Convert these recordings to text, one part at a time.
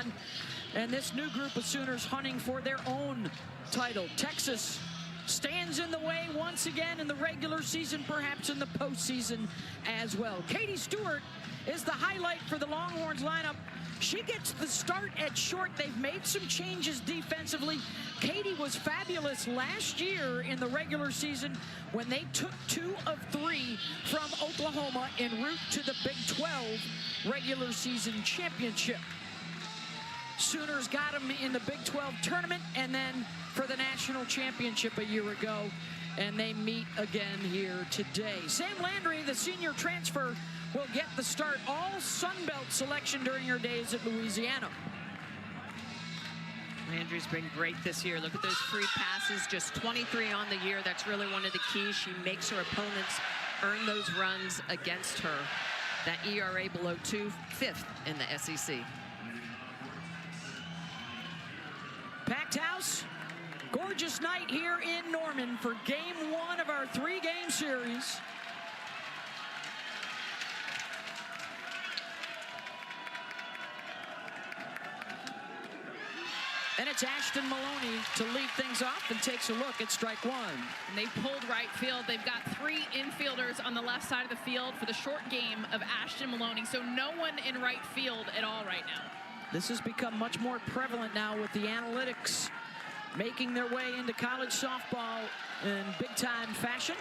on. And this new group of Sooners hunting for their own title. Texas stands in the way once again in the regular season, perhaps in the postseason as well. Katie Stewart is the highlight for the Longhorns lineup. She gets the start at short. They've made some changes defensively. Katie was fabulous last year in the regular season when they took 2 of 3 from Oklahoma en route to the Big 12 regular season championship. Sooners got them in the Big 12 tournament and then for the national championship a year ago, and they meet again here today. Sam Landry, the senior transfer, will get the start. All Sun Belt selection during her days at Louisiana. Landry's been great this year. Look at those free passes, just 23 on the year. That's really one of the keys. She makes her opponents earn those runs against her. That ERA below 2, 5th in the SEC. Packed house, gorgeous night here in Norman for game 1 of our 3-game series. And it's Ashton Maloney to lead things off and takes a look at strike 1. And they pulled right field. They've got 3 infielders on the left side of the field for the short game of Ashton Maloney. So no one in right field at all right now. This has become much more prevalent now with the analytics making their way into college softball in big-time fashion.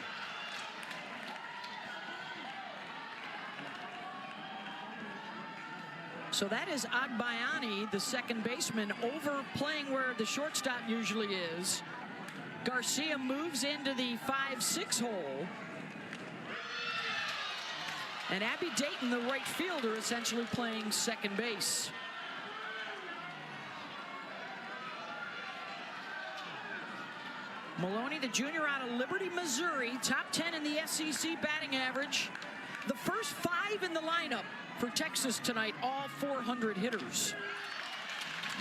So that is Agbayani, the second baseman, over playing where the shortstop usually is. Garcia moves into the 5-6 hole. And Abby Dayton, the right fielder, essentially playing second base. Maloney, the junior out of Liberty, Missouri, top 10 in the SEC batting average. The first 5 in the lineup for Texas tonight, all 400 hitters.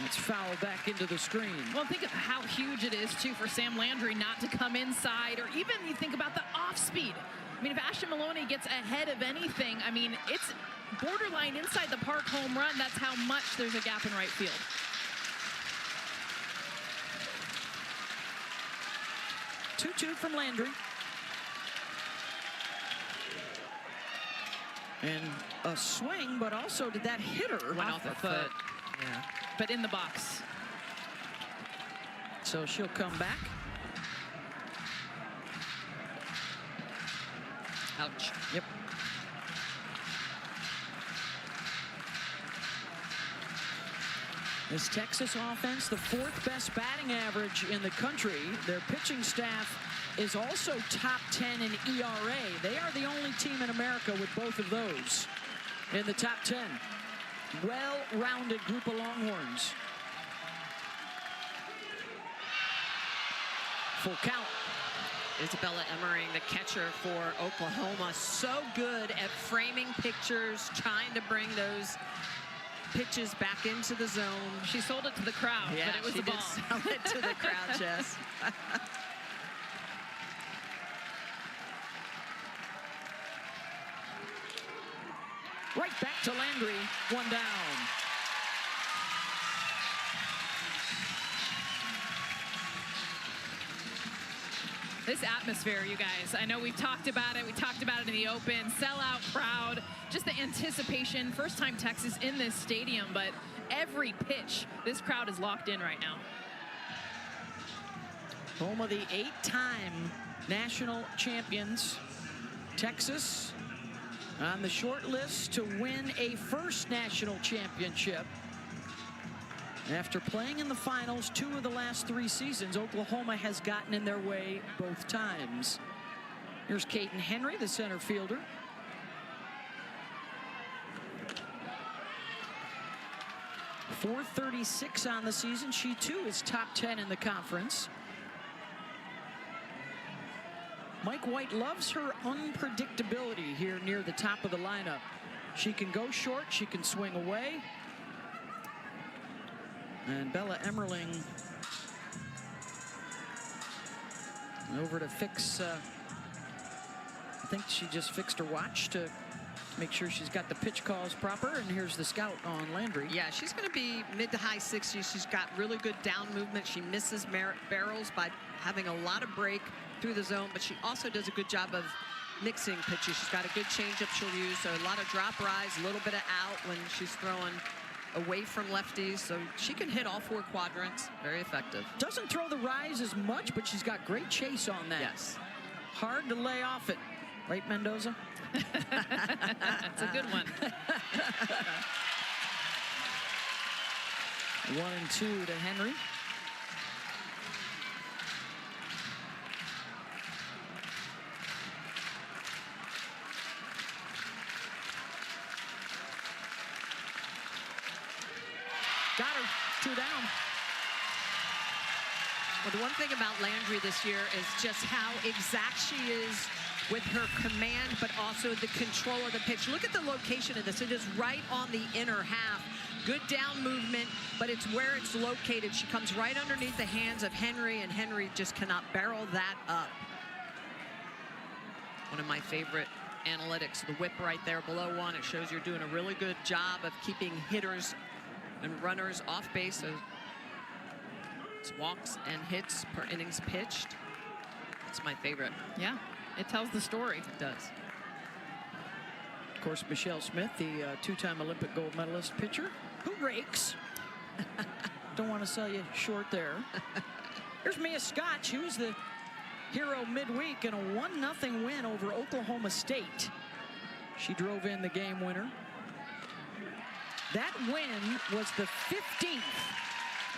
It's fouled back into the screen. Well, think of how huge it is, too, for Sam Landry not to come inside, or even you think about the off-speed. I mean, if Ashton Maloney gets ahead of anything, I mean, it's borderline inside the park home run. That's how much there's a gap in right field. Two from Landry. And a swing, but also did that hitter went off the foot. Yeah, but in the box. So she'll come back. Ouch. Yep. This Texas offense, the 4th best batting average in the country. Their pitching staff is also top 10 in ERA. They are the only team in America with both of those in the top 10. Well-rounded group of Longhorns. Full count. Isabella Emmering, the catcher for Oklahoma, so good at framing pictures, trying to bring those pitches back into the zone. She sold it to the crowd, yeah, but it was the ball. She did sell it to the crowd, Jess. Right back to Landry, 1 down. This atmosphere, you guys, I know we've talked about it. We talked about it in the open. Sellout crowd, just the anticipation. First time Texas in this stadium, but every pitch, this crowd is locked in right now. Home of the 8-time national champions. Texas on the short list to win a first national championship. After playing in the finals 2 of the last 3 seasons, Oklahoma has gotten in their way both times. Here's Kaiten Henry, the center fielder. .436 on the season. She too is top 10 in the conference. Mike White loves her unpredictability here near the top of the lineup. She can go short, she can swing away. And Bella Emmerling over to fix, I think she just fixed her watch to Make sure she's got the pitch calls proper, and here's the scout on Landry. Yeah, she's going to be mid to high 60s. She's got really good down movement. She misses barrels by having a lot of break through the zone, but she also does a good job of mixing pitches. She's got a good changeup she'll use, so a lot of drop rise, a little bit of out when she's throwing away from lefties, so she can hit all 4 quadrants. Very effective. Doesn't throw the rise as much, but she's got great chase on that. Yes. Hard to lay off it. Right, Mendoza? It's a good one. 1-2 to Henry. Got her. 2 down. Well, the one thing about Landry this year is just how exact she is with her command, but also the control of the pitch. Look at the location of this. It is right on the inner half. Good down movement, but it's where it's located. She comes right underneath the hands of Henry, and Henry just cannot barrel that up. One of my favorite analytics, the whip right there below 1. It shows you're doing a really good job of keeping hitters and runners off base. So it's walks and hits per innings pitched. It's my favorite. Yeah, it tells the story. It does. Of course, Michelle Smith, the 2-time Olympic gold medalist pitcher, who rakes. Don't want to sell you short there. Here's Mia Scott. She was the hero midweek in a 1-0 win over Oklahoma State. She drove in the game winner. That win was the 15th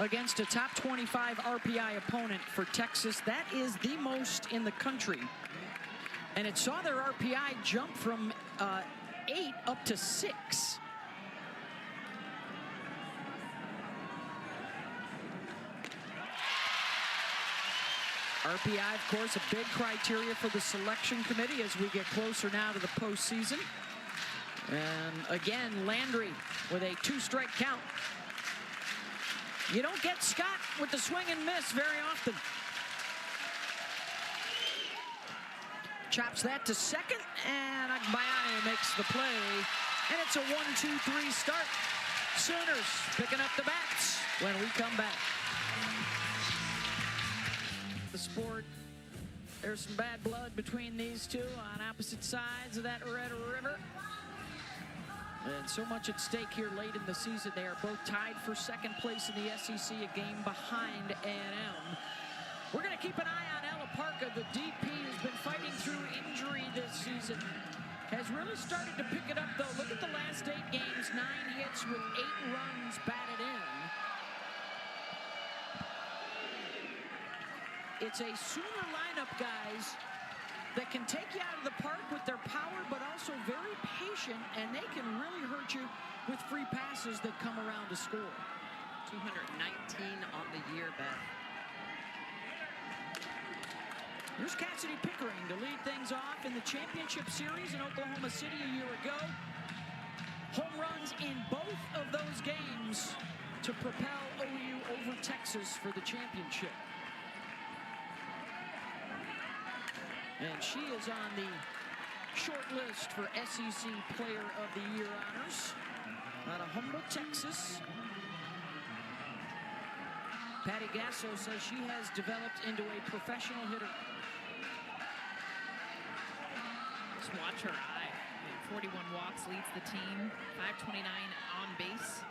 against a top 25 RPI opponent for Texas. That is the most in the country. And it saw their RPI jump from 8 up to 6. RPI, of course, a big criteria for the selection committee as we get closer now to the postseason. And again, Landry with a 2-strike count. You don't get Scott with the swing and miss very often. Chops that to second, and Agbayani makes the play. And it's a 1-2-3 start. Sooners picking up the bats when we come back. The sport, there's some bad blood between these two on opposite sides of that Red River. And so much at stake here late in the season. They are both tied for second place in the SEC, a game behind A&M. We're going to keep an eye on Ella Parker. The DP has been fighting through injury this season. Has really started to pick it up, though. Look at the last 8 games, 9 hits with 8 runs batted in. It's a Sooner lineup, guys, that can take you out of the park with their power, but also very patient, and they can really hurt you with free passes that come around to score. 219 on the year, Beth. Here's Cassidy Pickering to lead things off in the championship series in Oklahoma City a year ago. Home runs in both of those games to propel OU over Texas for the championship. And she is on the short list for SEC Player of the Year honors out of Humboldt, Texas. Patty Gasso says she has developed into a professional hitter. Just watch her eye. 41 walks, leads the team. 529 on base.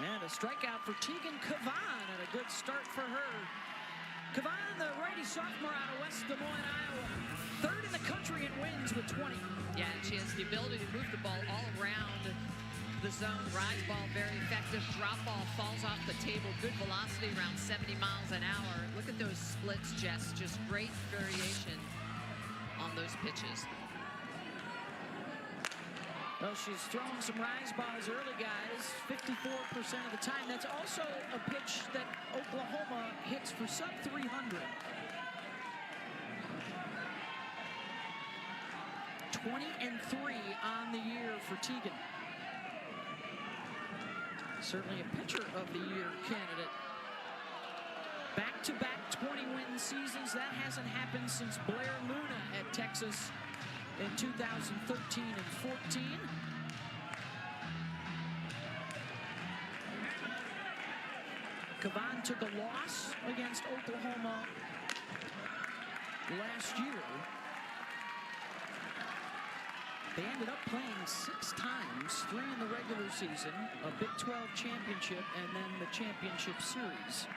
And a strikeout for Tegan Kavan, and a good start for her. Kavan, the righty sophomore out of West Des Moines, Iowa. 3rd in the country in wins with 20. Yeah, and she has the ability to move the ball all around the zone. Rise ball very effective. Drop ball falls off the table. Good velocity, around 70 miles an hour. Look at those splits, Jess. Just great variation on those pitches. Well, she's throwing some rise balls early, guys. 54% of the time. That's also a pitch that Oklahoma hits for sub 300. 20-3 on the year for Tegan. Certainly a pitcher of the year candidate. Back-to-back 20-win seasons. That hasn't happened since Blair Luna at Texas in 2013 and 14. Cavan took a loss against Oklahoma last year. They ended up playing 6 times, 3 in the regular season, a Big 12 championship, and then the championship series.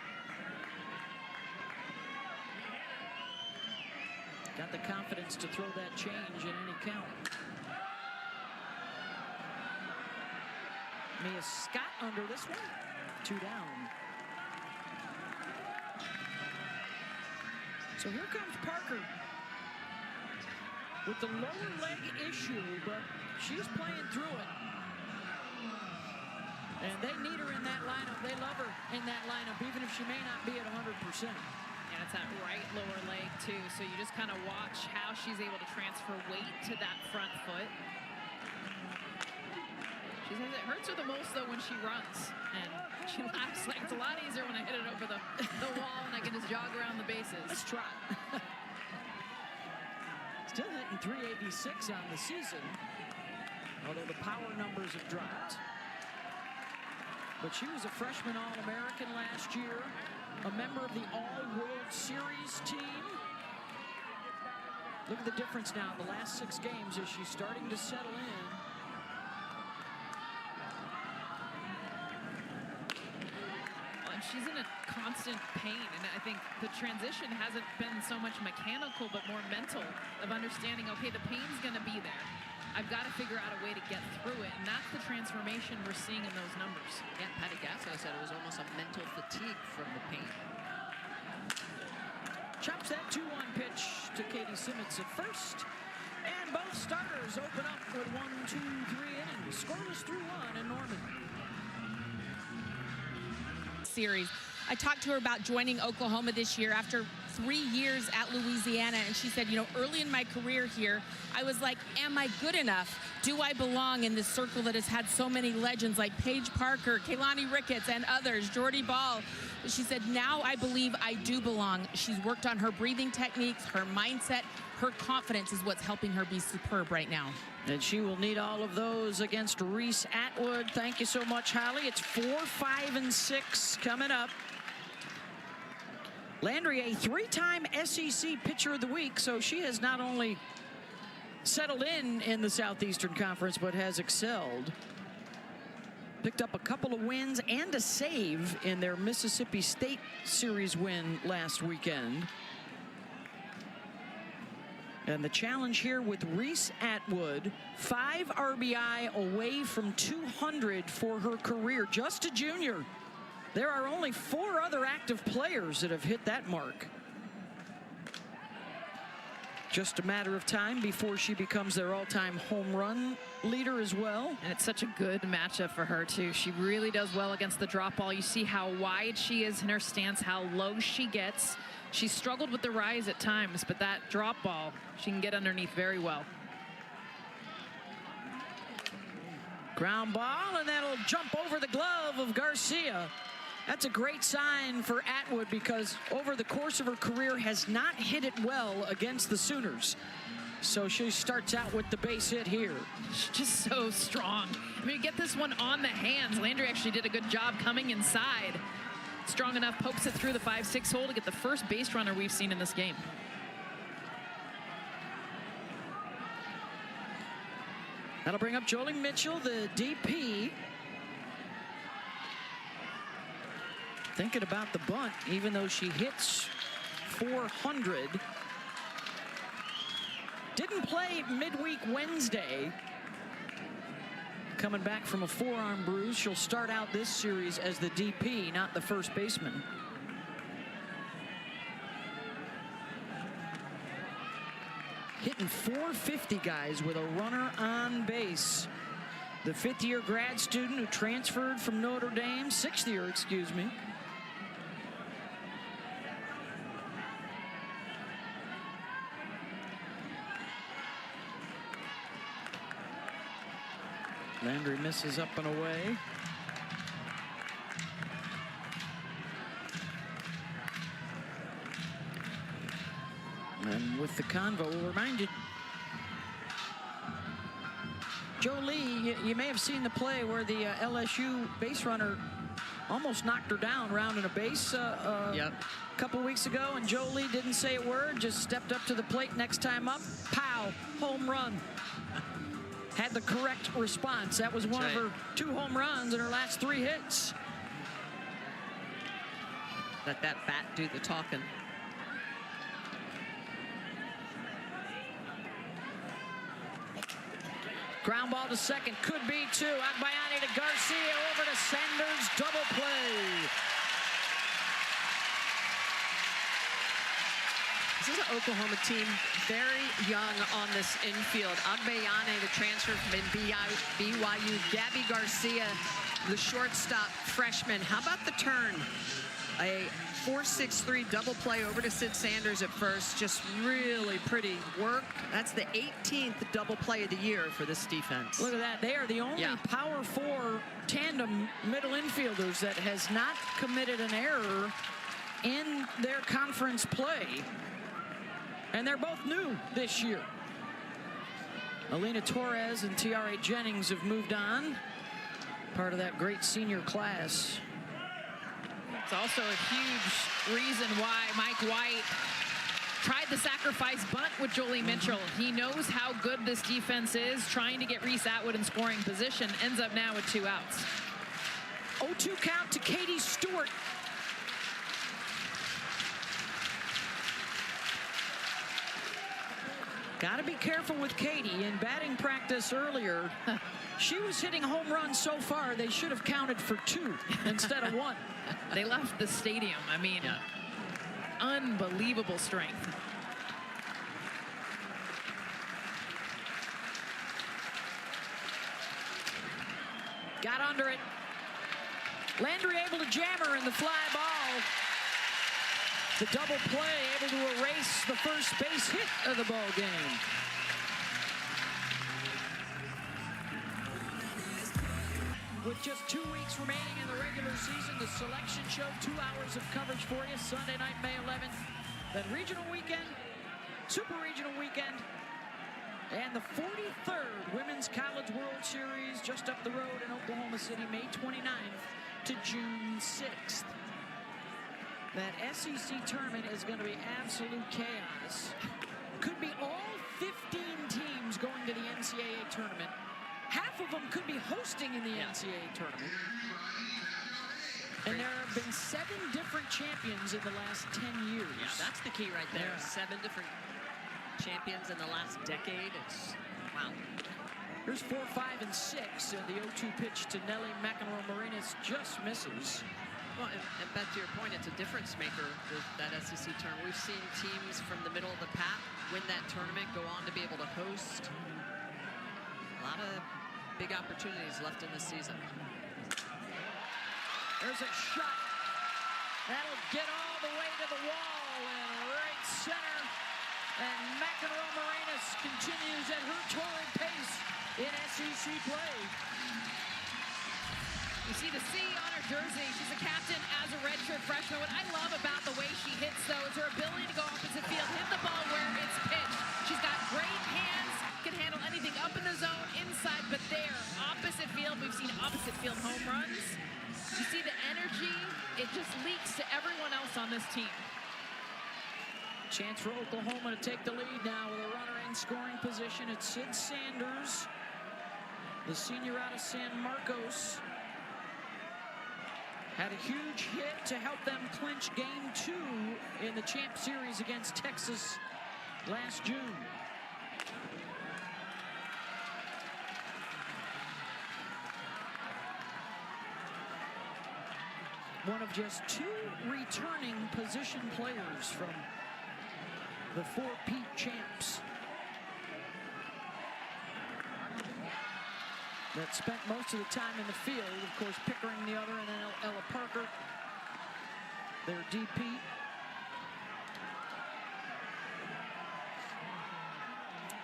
Got the confidence to throw that change in any count. Mia Scott under this one, 2 down. So here comes Parker with the lower leg issue, but she's playing through it. And they need her in that lineup. They love her in that lineup, even if she may not be at 100%. Yeah, it's that right lower leg, too. So you just kind of watch how she's able to transfer weight to that front foot. She says it hurts her the most, though, when she runs. And she laughs like it's a lot easier when I hit it over the wall and I can just jog around the bases. Let's try. Still hitting 386 on the season, although the power numbers have dropped. But she was a freshman All-American last year, a member of the All-World Series team. Look at the difference now, the last 6 games as she's starting to settle in. She's in a constant pain, and I think the transition hasn't been so much mechanical, but more mental, of understanding, okay, the pain's going to be there. I've got to figure out a way to get through it, and that's the transformation we're seeing in those numbers. Yeah, Patty Gasso said it was almost a mental fatigue from the pain. Chops that 2-1 pitch to Katie Simmons at first, and both starters open up with 1, 2, 3 innings. Scoreless through 1 in Norman. Series. I talked to her about joining Oklahoma this year after 3 years at Louisiana, and she said, you know, early in my career here, I was like, am I good enough? Do I belong in this circle that has had so many legends like Paige Parker, Kaylani Ricketts, and others, Jordy Ball? She said, now I believe I do belong. She's worked on her breathing techniques, her mindset, her confidence is what's helping her be superb right now. And she will need all of those against Reese Atwood. Thank you so much, Holly. It's 4, 5, and 6 coming up. Landry, a 3-time SEC Pitcher of the Week, so she has not only settled in the Southeastern Conference, but has excelled. Picked up a couple of wins and a save in their Mississippi State Series win last weekend. And the challenge here with Reese Atwood, 5 RBI away from 200 for her career, just a junior. There are only 4 other active players that have hit that mark. Just a matter of time before she becomes their all-time home run leader as well. And it's such a good matchup for her, too. She really does well against the drop ball. You see how wide she is in her stance, how low she gets. She struggled with the rise at times, but that drop ball, she can get underneath very well. Ground ball, and that'll jump over the glove of Garcia. That's a great sign for Atwood because over the course of her career has not hit it well against the Sooners. So she starts out with the base hit here. She's just so strong. I mean, get this one on the hands. Landry actually did a good job coming inside. Strong enough, pokes it through the 5-6 hole to get the first base runner we've seen in this game. That'll bring up Jolie Mitchell, the DP. Thinking about the bunt, even though she hits 400. Didn't play midweek Wednesday. Coming back from a forearm bruise, she'll start out this series as the DP, not the first baseman. Hitting 450, guys, with a runner on base. The 5th-year grad student who transferred from Notre Dame, 6th year, excuse me. Landry misses up and away. And with the convo, we're reminded Jolie, you may have seen the play where the LSU base runner almost knocked her down rounding a base a couple weeks ago, and Jolie didn't say a word, just stepped up to the plate next time up, pow, home run. Had the correct response. That was one of her 2 home runs in her last 3 hits. Let that bat do the talking. Ground ball to second, could be 2. Agbayani to Garcia, over to Sanders, double play. This is an Oklahoma team very young on this infield. Agbayani, the transfer from BYU. Gabby Garcia, the shortstop freshman. How about the turn? A 4-6-3 double play over to Sid Sanders at first. Just really pretty work. That's the 18th double play of the year for this defense. Look at that. They are the only Power 4 tandem middle infielders that has not committed an error in their conference play. And they're both new this year. Alina Torres and Tiare Jennings have moved on. Part of that great senior class. It's also a huge reason why Mike White tried the sacrifice bunt with Jolie Mitchell. He knows how good this defense is, trying to get Reese Atwood in scoring position. Ends up now with 2 outs. 0-2 count to Katie Stewart. Got to be careful with Katie. In batting practice earlier, she was hitting home runs so far, they should have counted for 2 instead of 1. They left the stadium. I mean, unbelievable strength. Got under it. Landry able to jam her in the fly ball. The double play able to erase the first base hit of the ball game. With just 2 weeks remaining in the regular season, the selection show, 2 hours of coverage for you. Sunday night, May 11th. Then regional weekend, super regional weekend, and the 43rd Women's College World Series just up the road in Oklahoma City, May 29th to June 6th. That SEC tournament is going to be absolute chaos. Could be all 15 teams going to the NCAA tournament. Half of them could be hosting in the NCAA tournament. And there have been 7 different champions in the last 10 years. Yeah, that's the key right there. 7 different champions in the last decade. It's, wow. Here's 4, 5, and 6. The 0-2 pitch to Nelly McEnroe-Marinas just misses. Well, and Beth, to your point, it's a difference maker, that SEC tournament. We've seen teams from the middle of the pack win that tournament, go on to be able to host. A lot of big opportunities left in the season. There's a shot. That'll get all the way to the wall and right center. And McEnroe-Marinas continues at her torrid pace in SEC play. You see the C on her jersey. She's a captain as a redshirt freshman. What I love about the way she hits, though, is her ability to go opposite field, hit the ball where it's pitched. She's got great hands, can handle anything up in the zone, inside, but there, opposite field, we've seen opposite field home runs. You see the energy, it just leaks to everyone else on this team. Chance for Oklahoma to take the lead now with a runner in scoring position. It's Sid Sanders, the senior out of San Marcos. Had a huge hit to help them clinch game 2 in the Champ Series against Texas last June. One of just 2 returning position players from the 4-peat champs that spent most of the time in the field. Of course, Pickering the other, and then Ella Parker, their DP.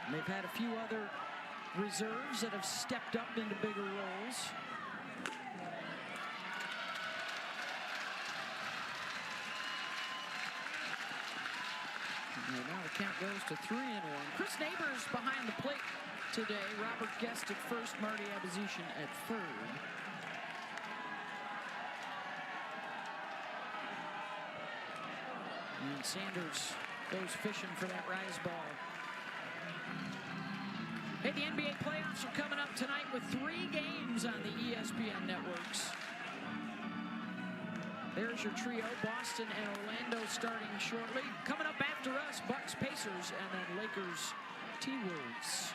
And they've had a few other reserves that have stepped up into bigger roles. And now the count goes to 3-1. Chris Neighbors behind the plate today. Robert Guest at first, Marty Abazishan at third. And Sanders goes fishing for that rise ball. Hey, the NBA playoffs are coming up tonight with 3 games on the ESPN networks. There's your trio, Boston and Orlando starting shortly. Coming up after us, Bucks, Pacers, and then Lakers, T-Wolves.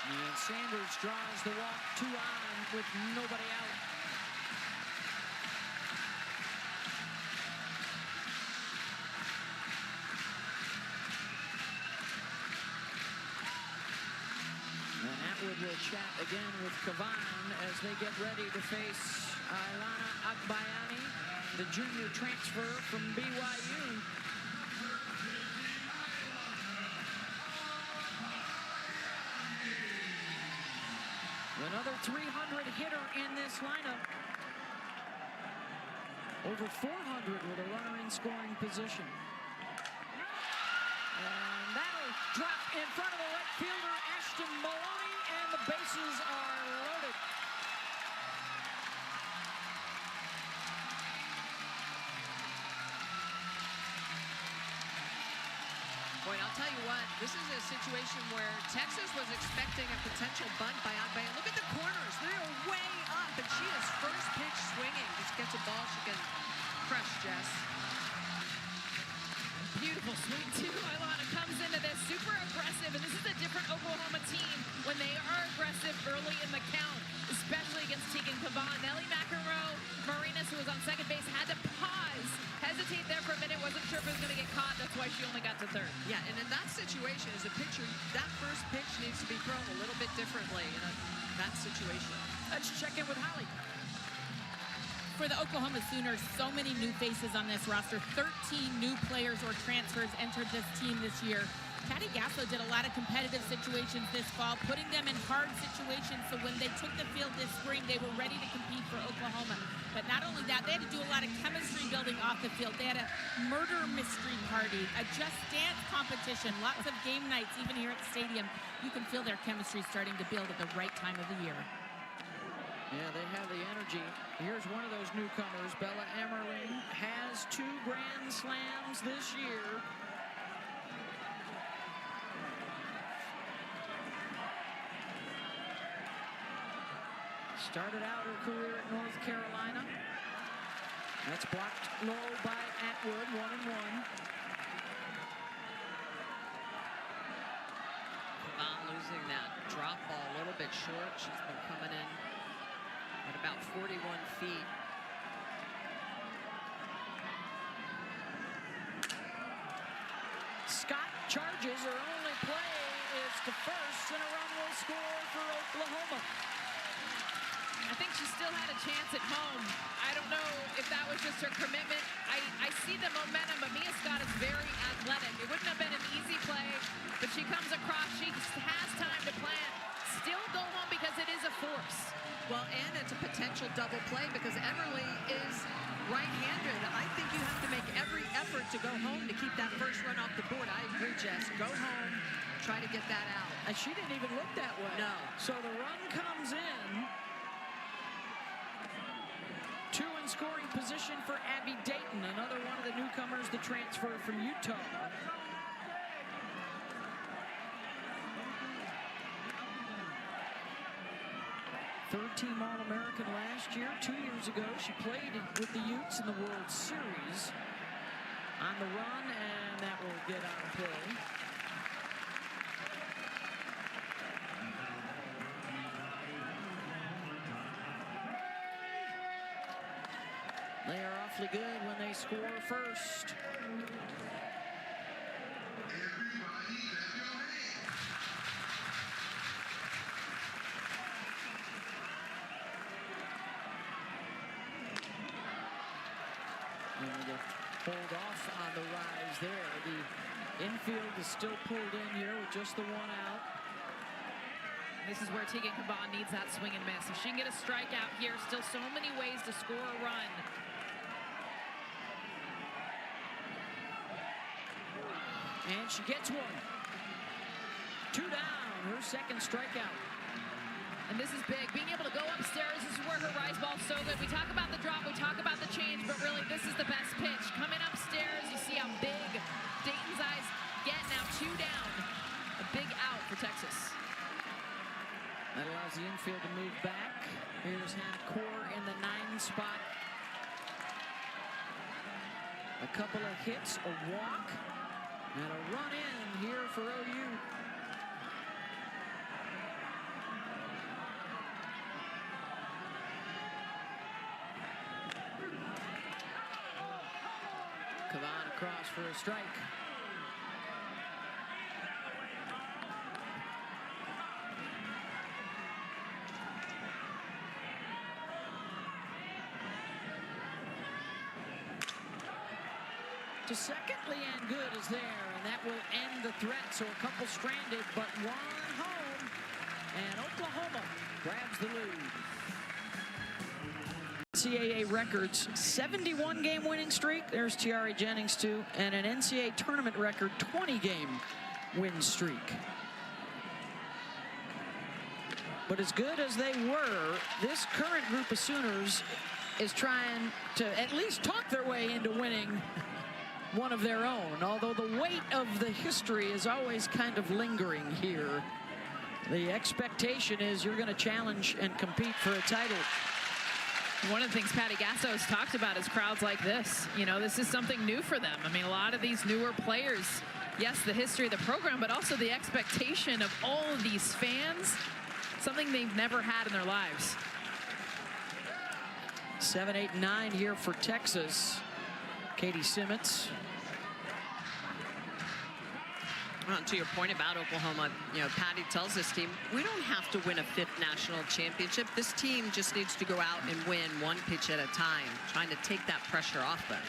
And Sanders draws the walk 2 on with nobody out. Will chat again with Kavan as they get ready to face Ailana Akbayani, the junior transfer from BYU. Another 300 hitter in this lineup. Over 400 with a runner in scoring position. And that'll drop in front of the left fielder, Ashton Maloney, and the bases are loaded. Boy, I'll tell you what, this is a situation where Texas was expecting a potential bunt by Agbayani. Look at the corners. They're way up, and she is first pitch swinging. Just gets a ball she can crush, Jess. Beautiful swing, too. Ailana comes into this super aggressive, and this is a different Oklahoma team when they are aggressive early in the count, especially against Tegan Kavan. Nellie McEnroe, Marinas, who was on second base, had to pause, hesitate there for a minute, wasn't sure if it was going to get caught. That's why she only got to third. Yeah, and in that situation, as a pitcher, that first pitch needs to be thrown a little bit differently in that situation. Let's check in with Holly. For the Oklahoma Sooners, so many new faces on this roster. 13 new players or transfers entered this team this year. Patty Gasso did a lot of competitive situations this fall, putting them in hard situations, so when they took the field this spring, they were ready to compete for Oklahoma. But not only that, they had to do a lot of chemistry building off the field. They had a murder mystery party, a Just Dance competition, lots of game nights, even here at the stadium. You can feel their chemistry starting to build at the right time of the year. Yeah, they have the energy. Here's one of those newcomers. Bella Emmerling has 2 Grand Slams this year. Started out her career at North Carolina. That's blocked low by Atwood, 1-1. Kavan losing that drop ball a little bit short. She's been coming in at about 41 feet. Scott charges. Her only play is to first, and a run will score for Oklahoma. I think she still had a chance at home. I don't know if that was just her commitment. I see the momentum, but Mia Scott is very athletic. It wouldn't have been an easy play, but she comes across. She has time to plant. Still go home because it is a force. Well, and it's a potential double play because Emmerly is right-handed. I think you have to make every effort to go home to keep that first run off the board. I agree, Jess. Go home, try to get that out. And she didn't even look that way. No. So the run comes in. 2 in scoring position for Abby Dayton, another one of the newcomers, the transfer from Utah. Third-team All-American last year. 2 years ago, she played with the Utes in the World Series. On the run, and that will get on play. They are awfully good when they score first. Hold off on the rise there. The infield is still pulled in here with just the 1 out. This is where Tegan Kavan needs that swing and miss. If she can get a strikeout here, still so many ways to score a run. And she gets one. 2 down, her second strikeout. And this is big. Being able to go upstairs, this is where her rise ball's so good. We talk about the drop, we talk about the change, but really this is the best pitch. Coming upstairs, you see how big Dayton's eyes get. Now 2 down. A big out for Texas. That allows the infield to move back. Here's Hannah Core in the 9 spot. A couple of hits, a walk, and a run in here for OU. Kavan across for a strike. To second, Leanne Good is there, and that will end the threat. So a couple stranded, but one home, and Oklahoma grabs the lead. NCAA records, 71-game winning streak. There's Tiare Jennings, too, and an NCAA tournament record, 20-game win streak. But as good as they were, this current group of Sooners is trying to at least talk their way into winning one of their own, although the weight of the history is always kind of lingering here. The expectation is you're going to challenge and compete for a title. One of the things Patty Gasso has talked about is crowds like this. You know, this is something new for them. I mean, a lot of these newer players, yes, the history of the program, but also the expectation of all of these fans, something they've never had in their lives. 7, 8, 9 here for Texas. Katie Simmons. To your point about Oklahoma, you know, Patty tells this team, we don't have to win a 5th national championship. This team just needs to go out and win one pitch at a time, trying to take that pressure off them.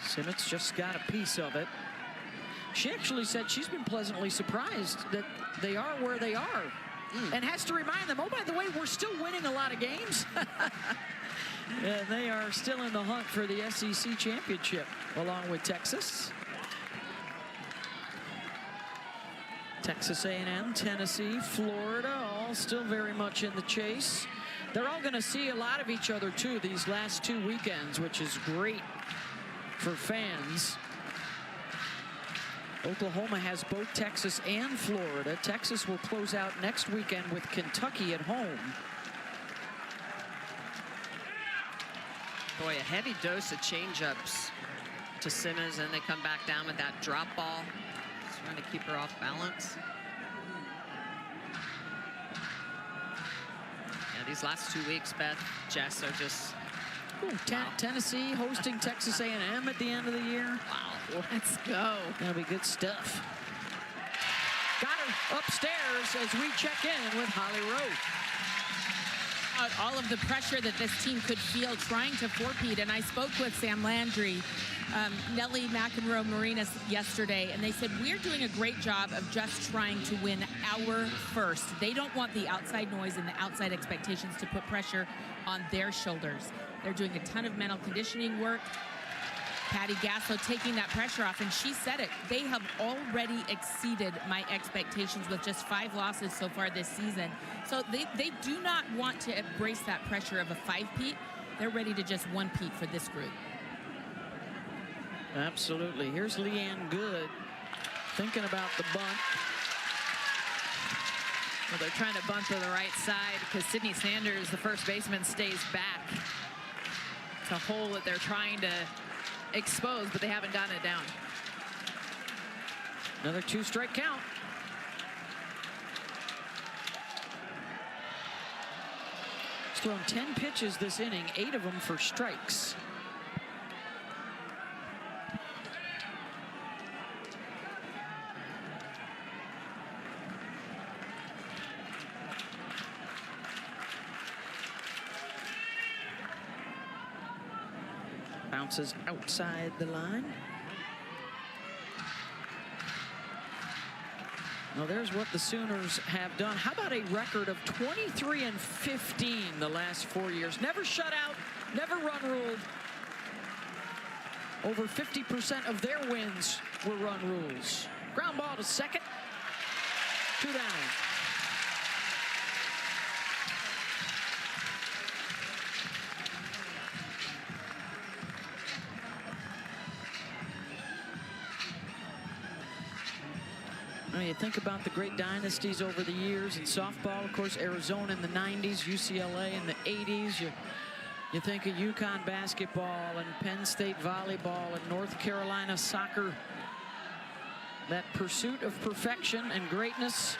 Simmons just got a piece of it. She actually said she's been pleasantly surprised that they are where they are. And has to remind them, oh, by the way, we're still winning a lot of games. And they are still in the hunt for the SEC championship, along with Texas. Texas A&M, Tennessee, Florida, all still very much in the chase. They're all going to see a lot of each other, too, these last 2 weekends, which is great for fans. Oklahoma has both Texas and Florida. Texas will close out next weekend with Kentucky at home. Boy, a heavy dose of changeups to Simmons, and they come back down with that drop ball. Just trying to keep her off balance. Yeah, these last 2 weeks, Beth, Jess, are just... Wow. Tennessee hosting Texas A&M at the end of the year. Wow. Let's go. That'll be good stuff. Got her upstairs as we check in with Holly Rowe. All of the pressure that this team could feel trying to four-peat, and I spoke with Sam Landry, Nellie McEnroe Marinas yesterday, and they said we're doing a great job of just trying to win our first. They don't want the outside noise and the outside expectations to put pressure on their shoulders. They're doing a ton of mental conditioning work. Patty Gasso taking that pressure off, and she said it. They have already exceeded my expectations with just 5 losses so far this season. So they do not want to embrace that pressure of a 5-peat. They're ready to just 1-peat for this group. Absolutely. Here's Leanne Good thinking about the bunt. Well, they're trying to bunt to the right side because Sydney Sanders, the first baseman, stays back. It's a hole that they're trying to expose, but they haven't gotten it down. Another 2-strike count. He's thrown 10 pitches this inning, 8 of them for strikes. Bounces outside the line. Now there's what the Sooners have done. How about a record of 23-15 the last 4 years? Never shut out, never run ruled. over 50% of their wins were run rules. Ground ball to second. 2 down. When you think about the great dynasties over the years in softball, of course, Arizona in the 90s, UCLA in the 80s. You think of UConn basketball and Penn State volleyball and North Carolina soccer. That pursuit of perfection and greatness.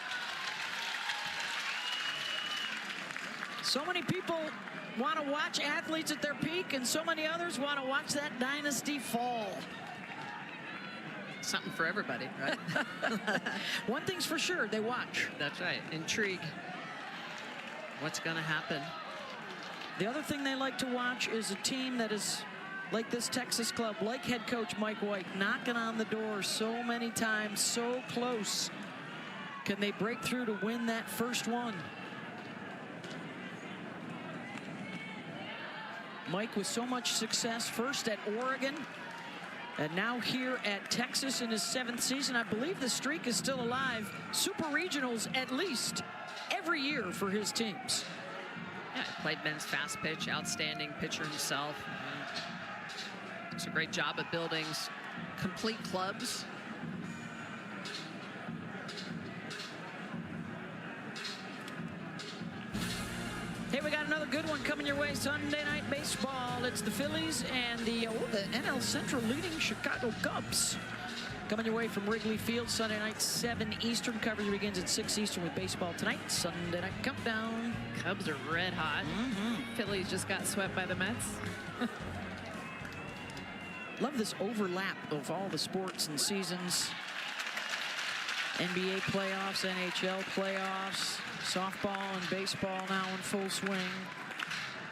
So many people want to watch athletes at their peak, and so many others want to watch that dynasty fall. Something for everybody, right? One thing's for sure, they watch. That's right. Intrigue. What's going to happen? The other thing they like to watch is a team that is like this Texas club, like head coach Mike White, knocking on the door so many times, so close. Can they break through to win that first one? Mike with so much success, first at Oregon, and now here at Texas in his 7th season. I believe the streak is still alive. Super regionals at least every year for his teams. Yeah, played men's fast pitch, outstanding pitcher himself. It's a great job of building complete clubs. Hey, we got another good one coming your way. Sunday night baseball. It's the Phillies and the NL Central leading Chicago Cubs. Coming your way from Wrigley Field Sunday night, 7 Eastern. Coverage begins at 6 Eastern with baseball tonight. Sunday night countdown. Cubs are red hot. Phillies just got swept by the Mets. Love this overlap of all the sports and seasons. NBA playoffs, NHL playoffs, softball and baseball now in full swing.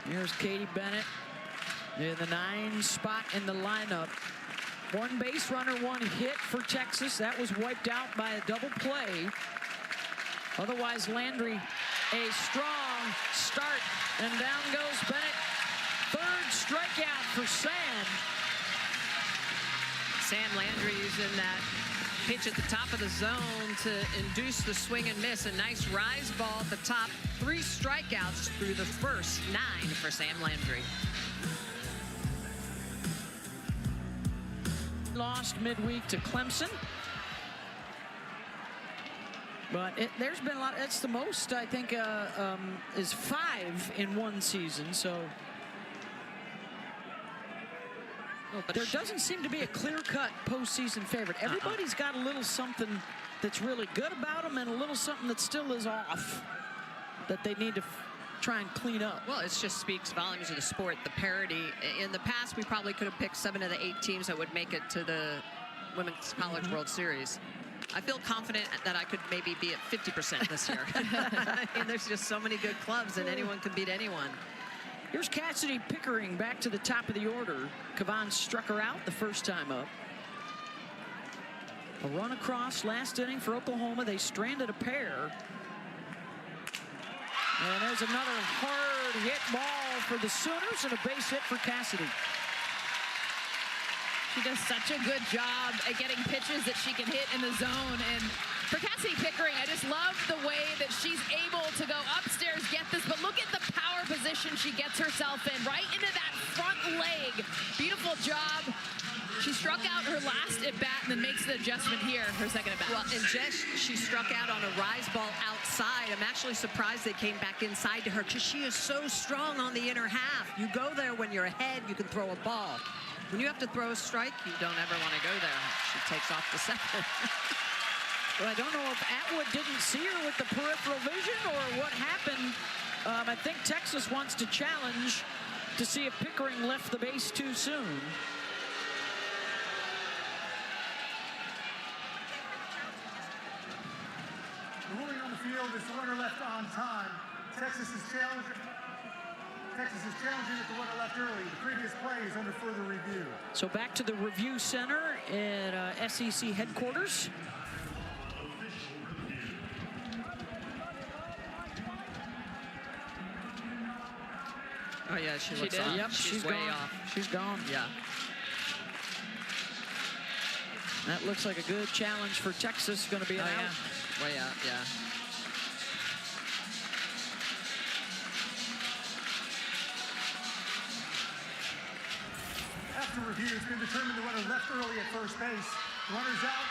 Here's Katie Bennett in the 9 spot in the lineup. 1 base runner, 1 hit for Texas. That was wiped out by a double play. Otherwise, Landry, a strong start, and down goes Bennett. 3rd strikeout for Sam. Sam Landry using that pitch at the top of the zone to induce the swing and miss. A nice rise ball at the top. 3 strikeouts through the first 9 for Sam Landry. Lost midweek to Clemson. But there's been a lot. That's the most, I think, is 5 in 1 season. So But there doesn't seem to be a clear-cut postseason favorite. Everybody's got a little something that's really good about them and a little something that still is off that they need to try and clean up. Well, it just speaks volumes of the sport, the parity. In the past, we probably could have picked 7 of the 8 teams that would make it to the Women's College World Series. I feel confident that I could maybe be at 50% this year. And there's just so many good clubs, and anyone can beat anyone. Here's Cassidy Pickering back to the top of the order. Kavan struck her out the first time up. A run across last inning for Oklahoma. They stranded a pair. And there's another hard hit ball for the Sooners and a base hit for Cassidy. She does such a good job at getting pitches that she can hit in the zone. And for Cassidy Pickering, I just love the way that she's able to go upstairs, get this, but look at the power position she gets herself in, right into that front leg. Beautiful job. She struck out her last at bat and then makes the adjustment here, her second at bat. Well, and Jess, she struck out on a rise ball outside. I'm actually surprised they came back inside to her because she is so strong on the inner half. You go there when you're ahead, you can throw a ball. When you have to throw a strike, you don't ever want to go there. She takes off the second. Well, I don't know if Atwood didn't see her with the peripheral vision or what happened. I think Texas wants to challenge to see if Pickering left the base too soon. The ruling on the field is the runner left on time. Texas is challenging that the runner left early. The previous play is under further review. So back to the review center at SEC headquarters. Oh, yeah, she looks did. off. Yep, she's way gone. off. She's gone. Yeah. That looks like a good challenge for Texas. Going to be an out. Way out, yeah. After review, it's been determined the runner left early at first base. Runner's out.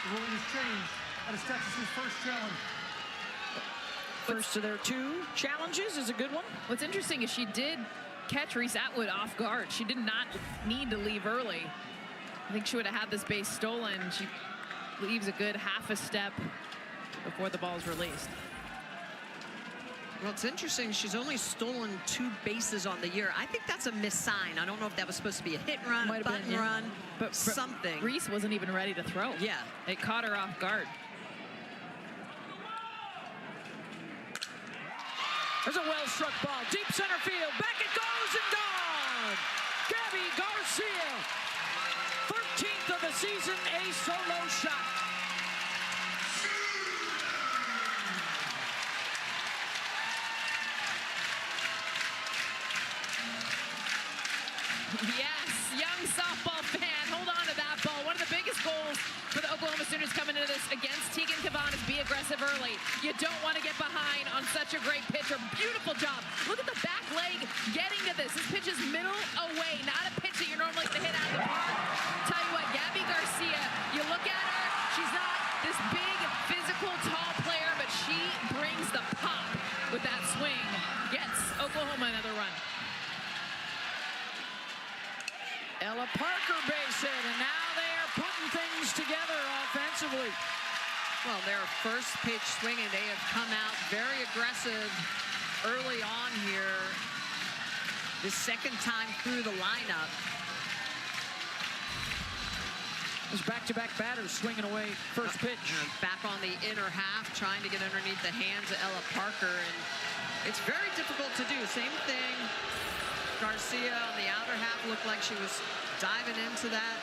The ruling is changed. That is Texas's first challenge. First of their 2 challenges is a good one. What's interesting is she did catch Reese Atwood off guard. She did not need to leave early. I think she would have had this base stolen. She leaves a good half a step before the ball is released. Well, it's interesting. She's only stolen 2 bases on the year. I think that's a missed sign. I don't know if that was supposed to be a hit and run, a bunt run, but something. Reese wasn't even ready to throw. Yeah. It caught her off guard. There's a well-struck ball. Deep center field. Back it goes and gone. Gabby Garcia. 13th of the season, a solo shot. Yes, young softball fan, hold on to that ball. One of the biggest goals for the Oklahoma Sooners coming into this against Tegan Cavan is be aggressive early. You don't want to get behind on such a great pitcher. Beautiful job. Look at the back leg getting to this. This pitch is middle away, not a pitch that you're normally going to hit out of the park. Tell you what, Gabby Garcia, you look at her, she's not this big, physical, tall player, but she brings the pop with that swing. Gets Oklahoma another run. Ella Parker base hit, and now they are putting things together offensively. Well, their first pitch swinging, they have come out very aggressive early on here. The second time through the lineup. There's back-to-back batters swinging away first pitch. Back on the inner half, trying to get underneath the hands of Ella Parker, and it's very difficult to do. Same thing. Garcia on the outer half looked like she was diving into that.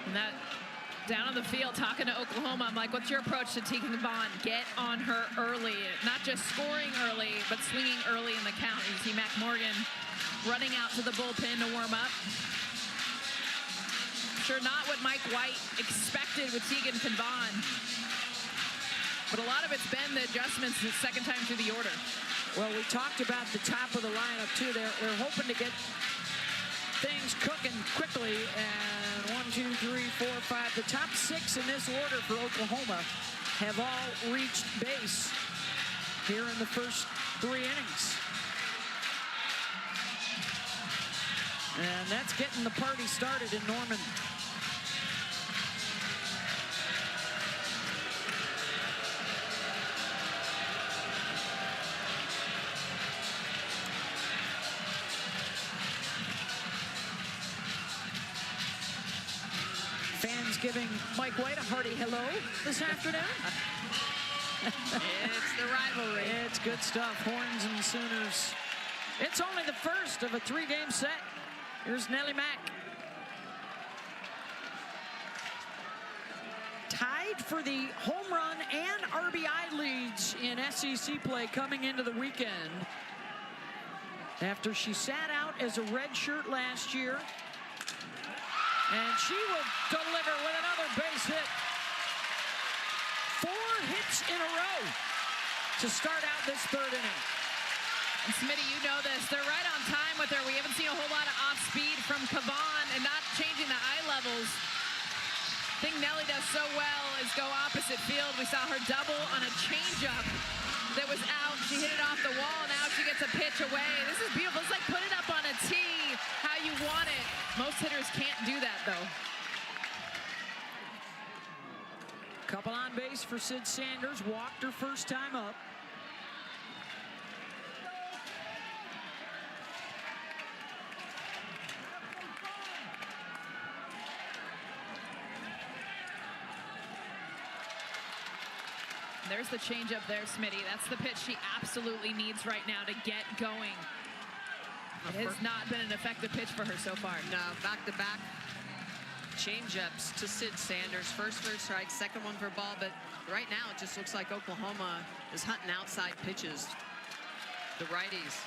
And that down on the field talking to Oklahoma, I'm like, what's your approach to Tegan Cavan? Get on her early, not just scoring early, but swinging early in the count. You see Mac Morgan running out to the bullpen to warm up. Sure, not what Mike White expected with Tegan Cavan, but a lot of it's been the adjustments the second time through the order. Well, we talked about the top of the lineup, too. They're hoping to get things cooking quickly. And 1, 2, 3, 4, 5. The top 6 in this order for Oklahoma have all reached base here in the first 3 innings. And that's getting the party started in Norman. Fans giving Mike White a hearty hello this afternoon. It's the rivalry. It's good stuff. Horns and Sooners. It's only the first of a 3-game set. Here's Nellie Mack. Tied for the home run and RBI leads in SEC play coming into the weekend. After she sat out as a redshirt last year. And she will deliver with another base hit. 4 hits in a row to start out this 3rd inning. And Smitty, you know this. They're right on time with her. We haven't seen a whole lot of off-speed from Cavan and not changing the eye levels. The thing Nellie does so well is go opposite field. We saw her double on a changeup that was out. She hit it off the wall. Now she gets a pitch away. This is beautiful. It's like put it up on a tee how you want it. Most hitters can't do that, though. Couple on base for Sid Sanders. Walked her first time up. There's the changeup there, Smitty. That's the pitch she absolutely needs right now to get going. It has not been an effective pitch for her so far. No, back-to-back change-ups to Sid Sanders. First for a strike, second one for a ball, but right now it just looks like Oklahoma is hunting outside pitches. The righties.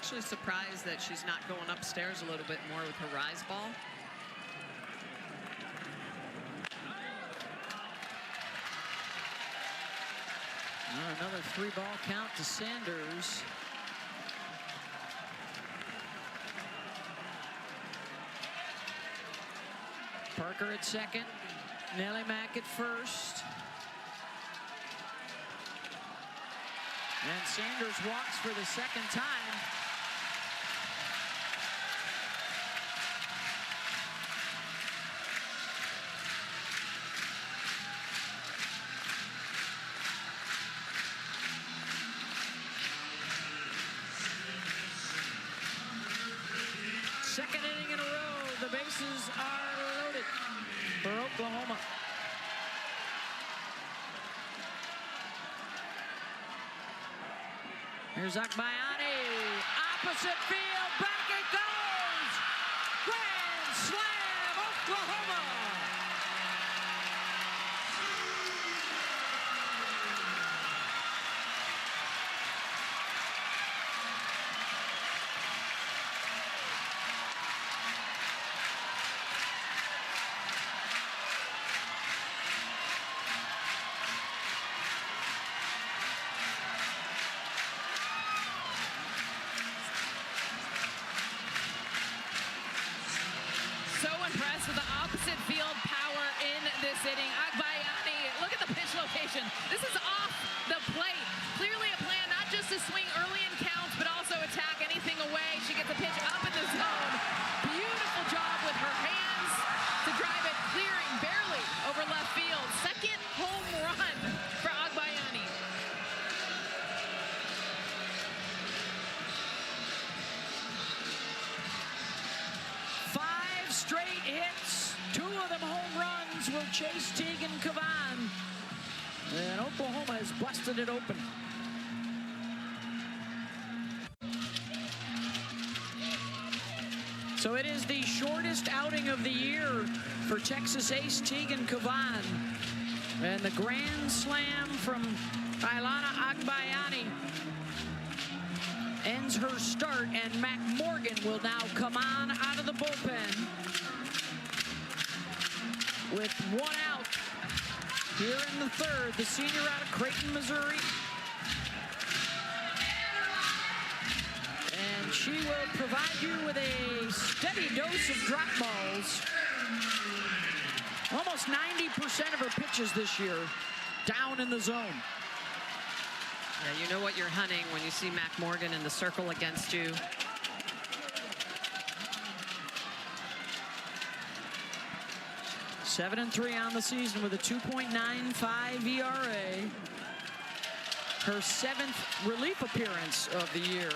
actually surprised that she's not going upstairs a little bit more with her rise ball. Another 3-ball count to Sanders. Parker at second. Nellie Mack at first. And Sanders walks for the second time. Second inning in a row. The bases are loaded for Oklahoma. Here's Akbayani. Opposite field. Back it goes. Grand slam, Oklahoma. So impressed with the opposite field power in this inning. Akbayani, look at the pitch location. This is off the plate. Clearly a plan not just to swing early in counts, but also attack anything away. She gets a pitch up in the zone. Beautiful job with her hands to drive it, clearing barely over left field. Second home run for Akbayani. Straight hits, 2 of them home runs will chase Tegan Cavan. And Oklahoma has busted it open. So it is the shortest outing of the year for Texas ace Tegan Cavan. And the grand slam from Ailana Akbayani ends her start, and Mac Morgan will now come on out of the bullpen with 1 out here in the third. The senior out of Creighton, Missouri. And she will provide you with a steady dose of drop balls. Almost 90% of her pitches this year down in the zone. Yeah, you know what you're hunting when you see Mac Morgan in the circle against you. Seven and 3 on the season with a 2.95 ERA. Her 7th relief appearance of the year.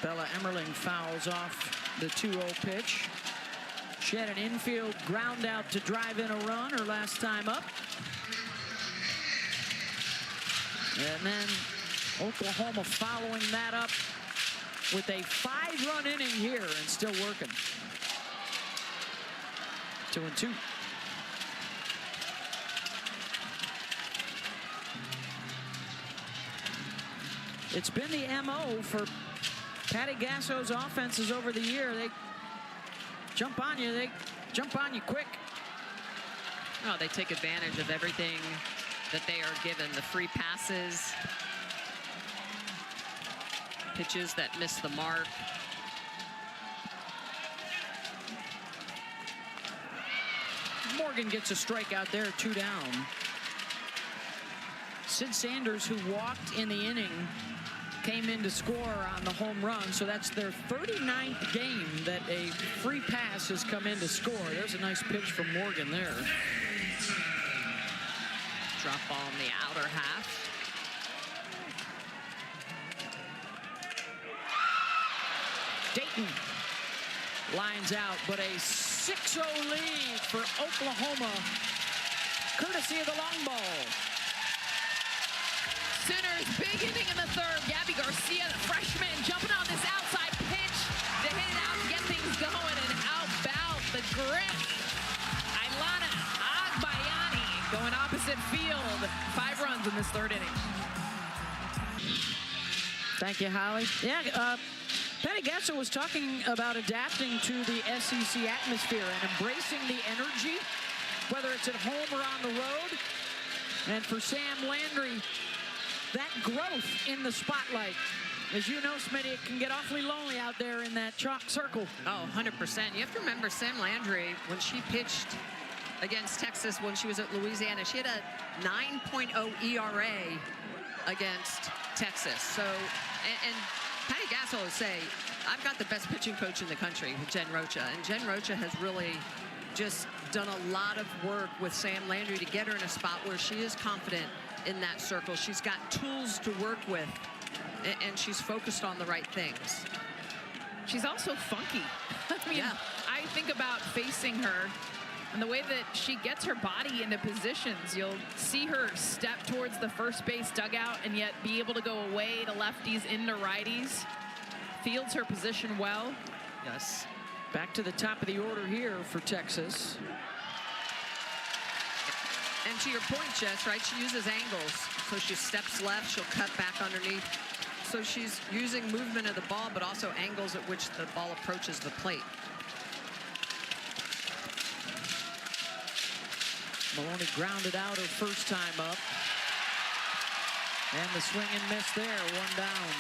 Bella Emmerling fouls off the 2-0 pitch. She had an infield ground out to drive in a run her last time up. And then Oklahoma following that up with a 5-run inning here and still working. 2-2. It's been the MO for Patty Gasso's offenses over the year. They jump on you quick. Oh, they take advantage of everything that they are given. The free passes, pitches that miss the mark. Morgan gets a strikeout there, 2 down. Sid Sanders, who walked in the inning, came in to score on the home run, so that's their 39th game that a free pass has come in to score. There's a nice pitch from Morgan there. Drop ball in the outer half. Dayton lines out, but a 6-0 lead for Oklahoma, courtesy of the long ball. Sooners, big inning in the third. Gabby Garcia, the freshman, jumping on this outside pitch to hit it out and get things going. grip. Ilana Agbayani going opposite field. 5 runs in this 3rd inning. Thank you, Holly. Yeah, Patty Gasser was talking about adapting to the SEC atmosphere and embracing the energy, whether it's at home or on the road. And for Sam Landry, that growth in the spotlight. As you know, Smitty, it can get awfully lonely out there in that chalk circle. Oh, 100%. You have to remember Sam Landry, when she pitched against Texas when she was at Louisiana, she had a 9.0 ERA against Texas. So, and Patty Gasol will say, I've got the best pitching coach in the country with Jen Rocha. And Jen Rocha has really just done a lot of work with Sam Landry to get her in a spot where she is confident in that circle. She's got tools to work with, and she's focused on the right things. She's also funky. I mean, Yeah. I think about facing her and the way that she gets her body into positions. You'll see her step towards the first base dugout and yet be able to go away to lefties, into righties. Fields her position well. Yes. Back to the top of the order here for Texas. And to your point, Jess, right, she uses angles. So she steps left, she'll cut back underneath. So she's using movement of the ball, but also angles at which the ball approaches the plate. Maloney grounded out her first time up. And the swing and miss there, 1 down.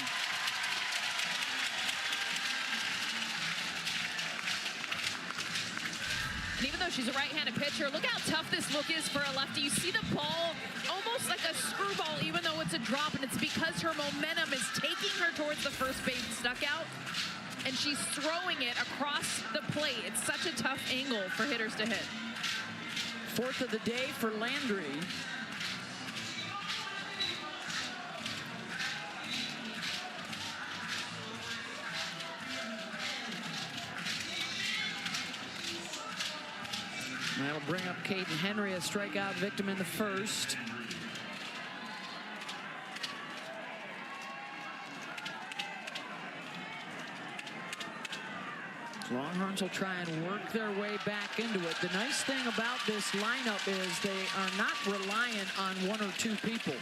And even though she's a right-handed pitcher, look how tough this look is for a lefty. You see the ball almost like a screwball, even though it's a drop, and it's because her momentum is taking her towards the first base dugout, and she's throwing it across the plate. It's such a tough angle for hitters to hit. 4th of the day for Landry. That'll bring up Caden Henry, a strikeout victim in the 1st. Longhorns will try and work their way back into it. The nice thing about this lineup is they are not reliant on 1 or 2 people.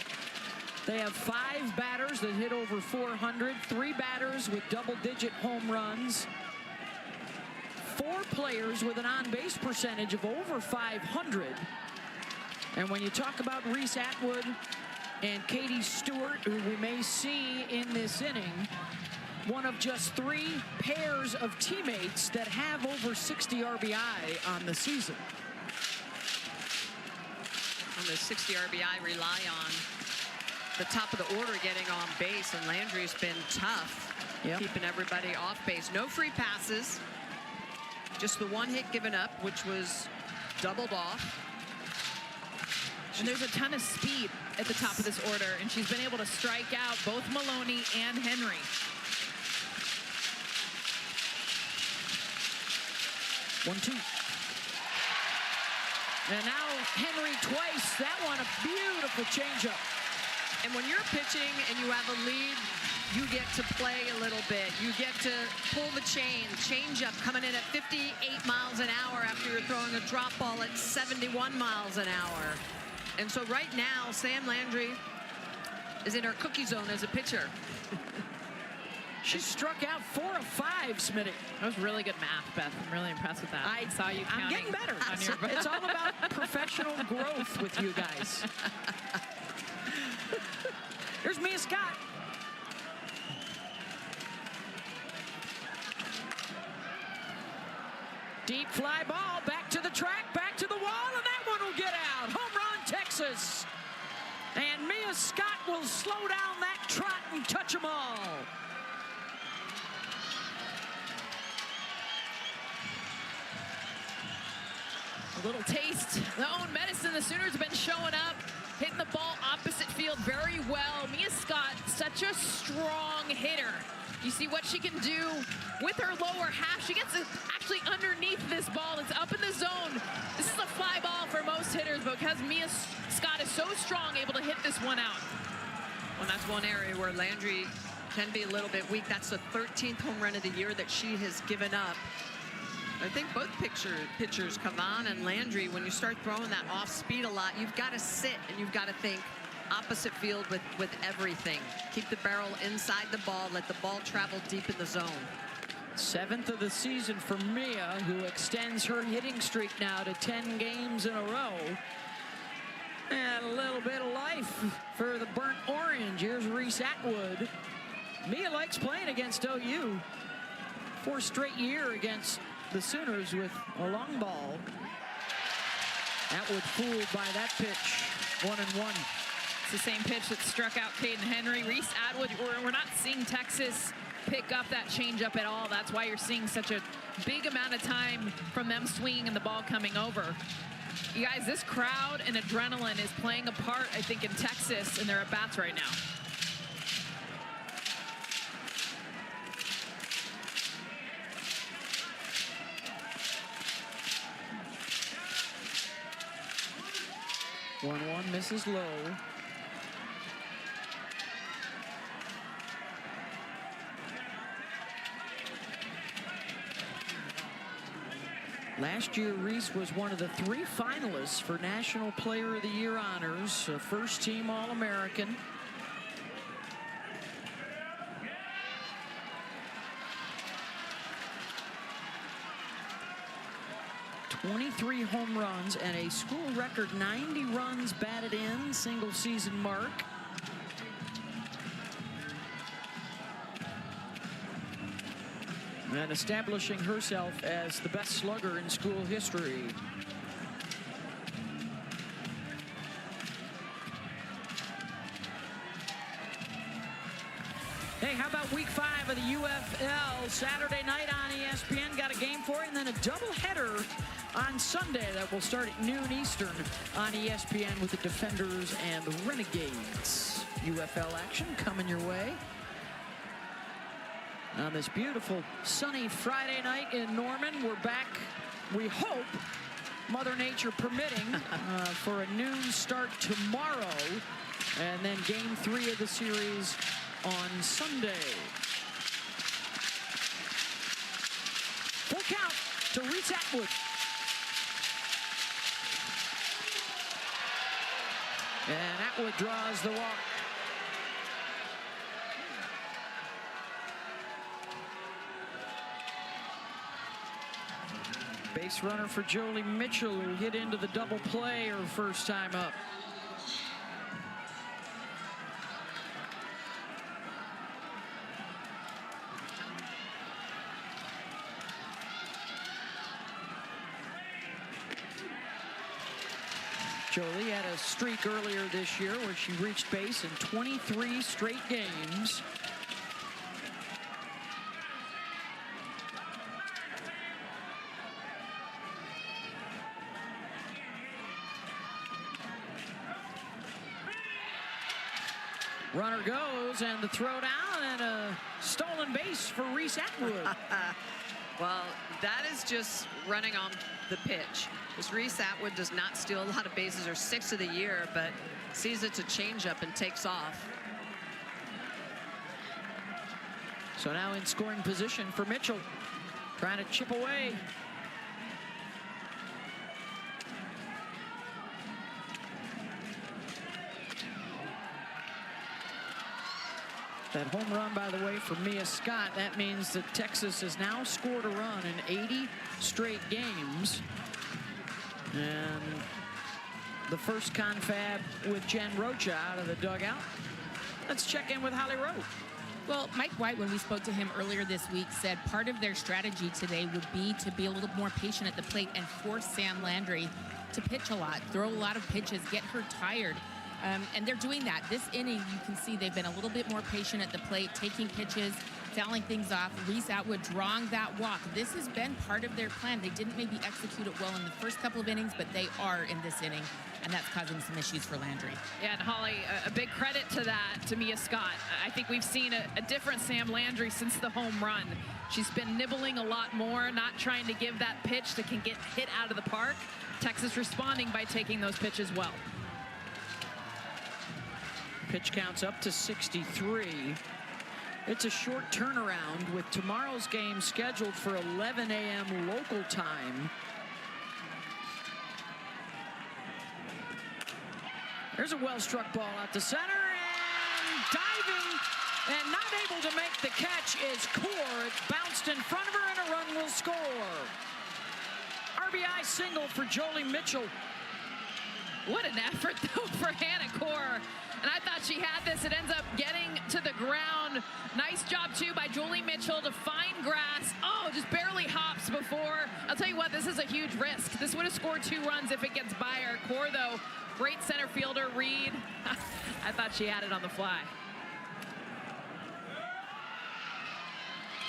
They have 5 batters that hit over 400, 3 batters with double-digit home runs, 4 players with an on-base percentage of over 500. And when you talk about Reese Atwood and Katie Stewart, who we may see in this inning, one of just 3 pairs of teammates that have over 60 RBI on the season. And the 60 RBI rely on the top of the order getting on base, and Landry's been tough, keeping everybody off base. No free passes, just the 1 hit given up, which was doubled off. And there's a ton of speed at the top of this order, and she's been able to strike out both Maloney and Henry. 1-2. And now Henry twice. That one, a beautiful changeup. And when you're pitching and you have a lead, you get to play a little bit. You get to pull the changeup coming in at 58 miles an hour after you're throwing a drop ball at 71 miles an hour. And so right now, Sam Landry is in her cookie zone as a pitcher. She struck out 4 of 5, Smitty. That was really good math, Beth. I'm really impressed with that. I saw you counting. I'm getting better. On your It's all about professional growth with you guys. Here's Mia Scott. Deep fly ball, back to the track, back to the wall, and that one will get out. Home run, Texas. And Mia Scott will slow down that trot and touch them all. A little taste. Their own medicine. The Sooners have been showing up, hitting the ball opposite field very well. Mia Scott, such a strong hitter. You see what she can do with her lower half. She gets it actually underneath this ball. It's up in the zone. This is a fly ball for most hitters, but because Mia Scott is so strong, able to hit this one out. Well, that's one area where Landry can be a little bit weak. That's the 13th home run of the year that she has given up. I think both pitchers, Kavan and Landry, when you start throwing that off speed a lot, you've got to sit and you've got to think opposite field with everything. Keep the barrel inside the ball, let the ball travel deep in the zone. 7th of the season for Mia, who extends her hitting streak now to 10 games in a row. And a little bit of life for the burnt orange. Here's Reese Atwood. Mia likes playing against OU. 4th straight year against the Sooners with a long ball. Atwood fooled by that pitch. 1-1. It's the same pitch that struck out Caden Henry. Reese Atwood, we're not seeing Texas pick up that changeup at all. That's why you're seeing such a big amount of time from them swinging and the ball coming over. You guys, this crowd and adrenaline is playing a part, I think, in Texas and their at-bats right now. One misses low. Last year, Reese was one of the 3 finalists for National Player of the Year honors, a first-team All-American. '23 home runs and a school record 90 runs batted in, single season mark. And establishing herself as the best slugger in school history. Hey, how about week 5 of the UFL? Saturday night on ESPN, got a game for it, and then a doubleheader on Sunday that will start at noon Eastern on ESPN with the Defenders and the Renegades. UFL action coming your way on this beautiful sunny Friday night in Norman. We're back, we hope, Mother Nature permitting, for a noon start tomorrow, and then game 3 of the series on Sunday. Full count to Reese Atwood. And Atwood draws the walk. Base runner for Jolie Mitchell, who hit into the double play her first time up. Jolie had a streak earlier this year where she reached base in 23 straight games. Runner goes, and the throw down, and a stolen base for Reese Atwood. Well, that is just running on the pitch. This Reese Atwood does not steal a lot of bases, or 6 of the year, but sees it's a changeup and takes off. So now in scoring position for Mitchell, trying to chip away. That home run, by the way, for Mia Scott, that means that Texas has now scored a run in 80 straight games. And the first confab with Jen Rocha out of the dugout. Let's check in with Holly Rowe. Well, Mike White, when we spoke to him earlier this week, said part of their strategy today would be to be a little more patient at the plate and force Sam Landry to pitch a lot, throw a lot of pitches, get her tired. And they're doing that. This inning, you can see they've been a little bit more patient at the plate, taking pitches, fouling things off. Reese Atwood drawing that walk. This has been part of their plan. They didn't maybe execute it well in the first couple of innings, but they are in this inning, and that's causing some issues for Landry. Yeah, and Holly, a big credit to that, to Mia Scott. I think we've seen a different Sam Landry since the home run. She's been nibbling a lot more, not trying to give that pitch that can get hit out of the park. Texas responding by taking those pitches well. Pitch counts up to 63. It's a short turnaround with tomorrow's game scheduled for 11 a.m. local time. There's a well-struck ball out the center, and diving and not able to make the catch is Kaur. It bounced in front of her, and a run will score. RBI single for Jolie Mitchell. What an effort, though, for Hannah Kaur. And I thought she had this. It ends up getting to the ground. Nice job, too, by Jolie Mitchell to find grass. Oh, just barely hops before. I'll tell you what, this is a huge risk. This would have scored 2 runs if it gets by her. Kaur, though, great center fielder, Reed. I thought she had it on the fly.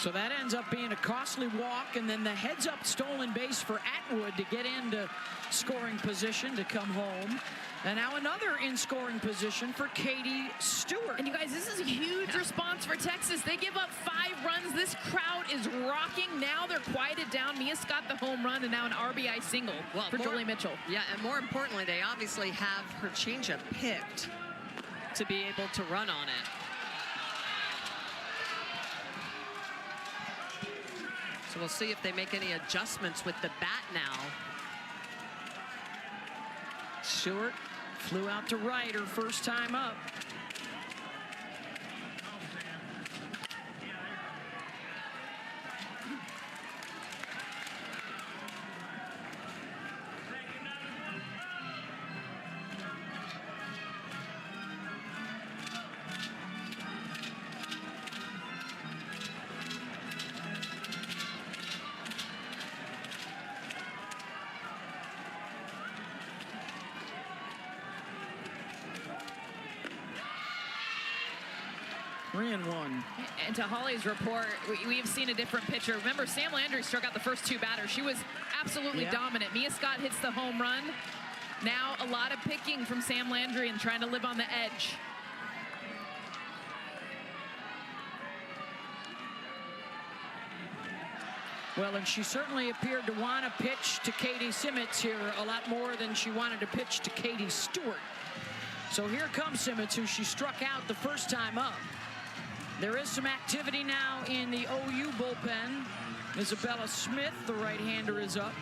So that ends up being a costly walk, and then the heads-up stolen base for Atwood to get into scoring position to come home. And now another in scoring position for Katie Stewart. And you guys, this is a huge response for Texas. They give up 5 runs. This crowd is rocking. Now they're quieted down. Mia Scott the home run, and now an RBI single for Jolie Mitchell. Yeah, and more importantly, they obviously have her changeup picked to be able to run on it. So we'll see if they make any adjustments with the bat now. Stewart flew out to right her first time up. And to Holly's report, we've seen a different pitcher. Remember, Sam Landry struck out the first 2 batters. She was absolutely dominant. Mia Scott hits the home run. Now a lot of picking from Sam Landry and trying to live on the edge. Well, and she certainly appeared to want to pitch to Katie Simmons here a lot more than she wanted to pitch to Katie Stewart. So here comes Simmons, who she struck out the first time up. There is some activity now in the OU bullpen. Isabella Smith, the right-hander, is up.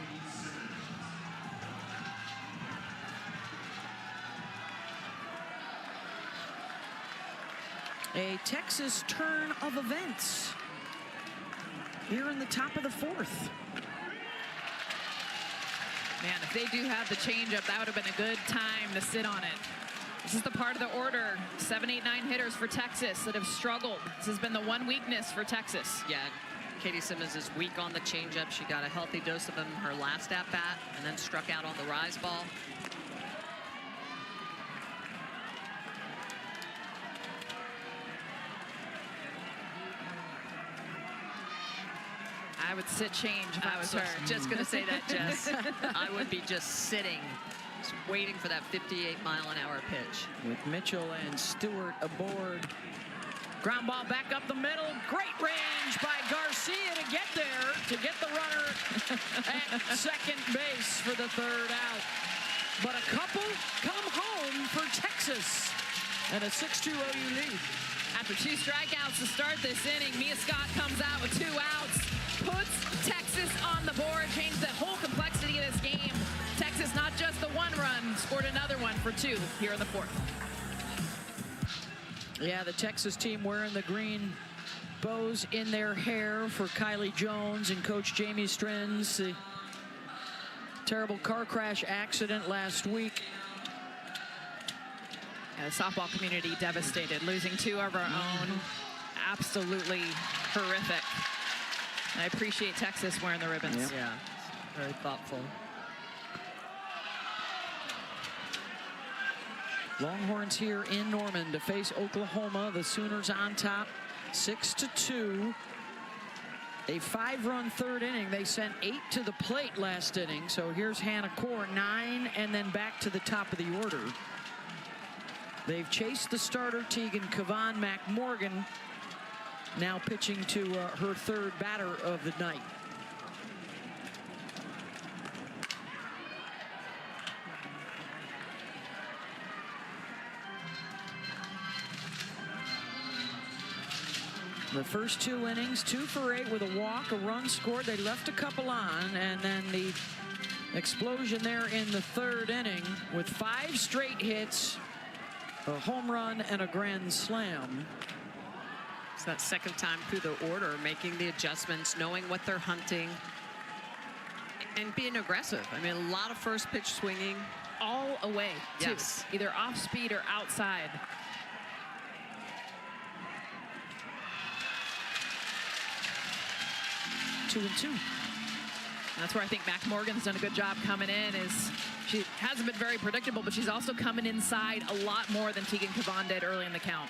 A Texas turn of events here in the top of the 4th. Man, if they do have the changeup, that would have been a good time to sit on it. This is the part of the order, 7, 8, 9 hitters for Texas that have struggled. This has been the one weakness for Texas. Yeah, Katie Simmons is weak on the changeup. She got a healthy dose of them her last at-bat and then struck out on the rise ball. I would sit change if I was her. Just going to say that, Jess. I would be just sitting, just waiting for that 58-mile-an-hour pitch. With Mitchell and Stewart aboard. Ground ball back up the middle. Great range by Garcia to get there, to get the runner at second base for the 3rd out. But a couple come home for Texas and a 6-2 OU lead. After 2 strikeouts to start this inning, Mia Scott comes out with 2 outs, puts Texas on the board, changed the whole complexity of this game. Texas, not just the 1 run, scored another one for 2 here in the 4th. Yeah, the Texas team wearing the green bows in their hair for Kylie Jones and Coach Jamie Strins. The terrible car crash accident last week. Yeah, the softball community devastated, losing 2 of our own. Absolutely horrific. And I appreciate Texas wearing the ribbons. Yep. Yeah, very thoughtful. Longhorns here in Norman to face Oklahoma. The Sooners on top, 6-2. A 5-run 3rd inning. They sent 8 to the plate last inning. So here's Hannah Kaur, 9, and then back to the top of the order. They've chased the starter, Tegan Kavan McMorgan, now pitching to her 3rd batter of the night. The first 2 innings, 2 for 8 with a walk, a run scored. They left a couple on, and then the explosion there in the 3rd inning with 5 straight hits, a home run, and a grand slam. It's that 2nd time through the order, making the adjustments, knowing what they're hunting, and being aggressive. I mean, a lot of first pitch swinging. All away, too. Yes. Either off speed or outside. Two and two. That's where I think Mac Morgan's done a good job coming in. Is she hasn't been very predictable, but she's also coming inside a lot more than Tegan Cavan did early in the count.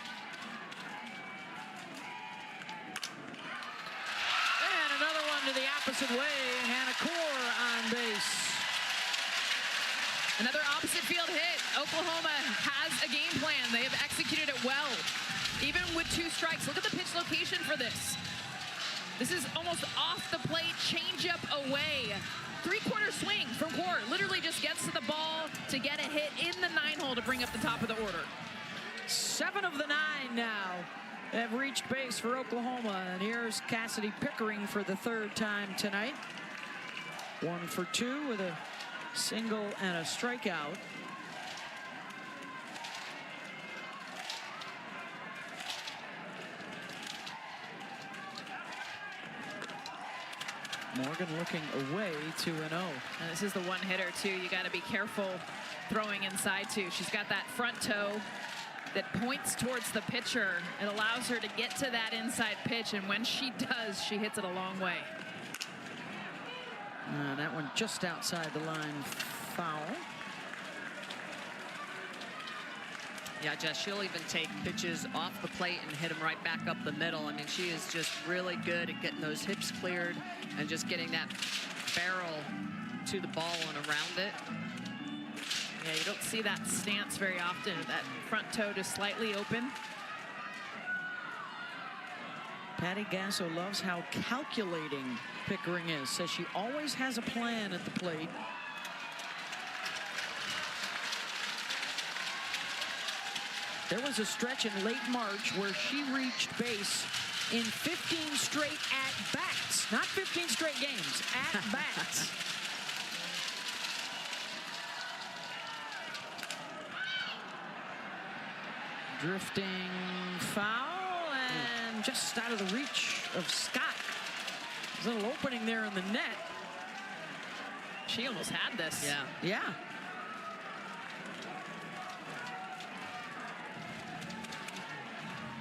And another one to the opposite way. Hannah Kaur on base. Another opposite field hit. Oklahoma has a game plan. They have executed it well. Even with 2 strikes, look at the pitch location for this. This is almost off the plate, changeup away. 3/4 swing from Kaur. Literally just gets to the ball to get a hit in the 9-hole to bring up the top of the order. 7 of the 9 now have reached base for Oklahoma. And here's Cassidy Pickering for the 3rd time tonight. 1 for 2 with a single and a strikeout. Morgan looking away, 2-0. And this is the one hitter too. You got to be careful throwing inside too. She's got that front toe that points towards the pitcher. It allows her to get to that inside pitch, and when she does, she hits it a long way. That one just outside the line, foul. Yeah, Jess, she'll even take pitches off the plate and hit them right back up the middle. I mean, she is just really good at getting those hips cleared and just getting that barrel to the ball and around it. Yeah, you don't see that stance very often. That front toe just slightly open. Patty Gasso loves how calculating Pickering is. Says she always has a plan at the plate. There was a stretch in late March where she reached base in 15 straight at-bats. Not 15 straight games, at-bats. Drifting foul and just out of the reach of Scott. There's a little opening there in the net. She almost had this. Yeah. Yeah.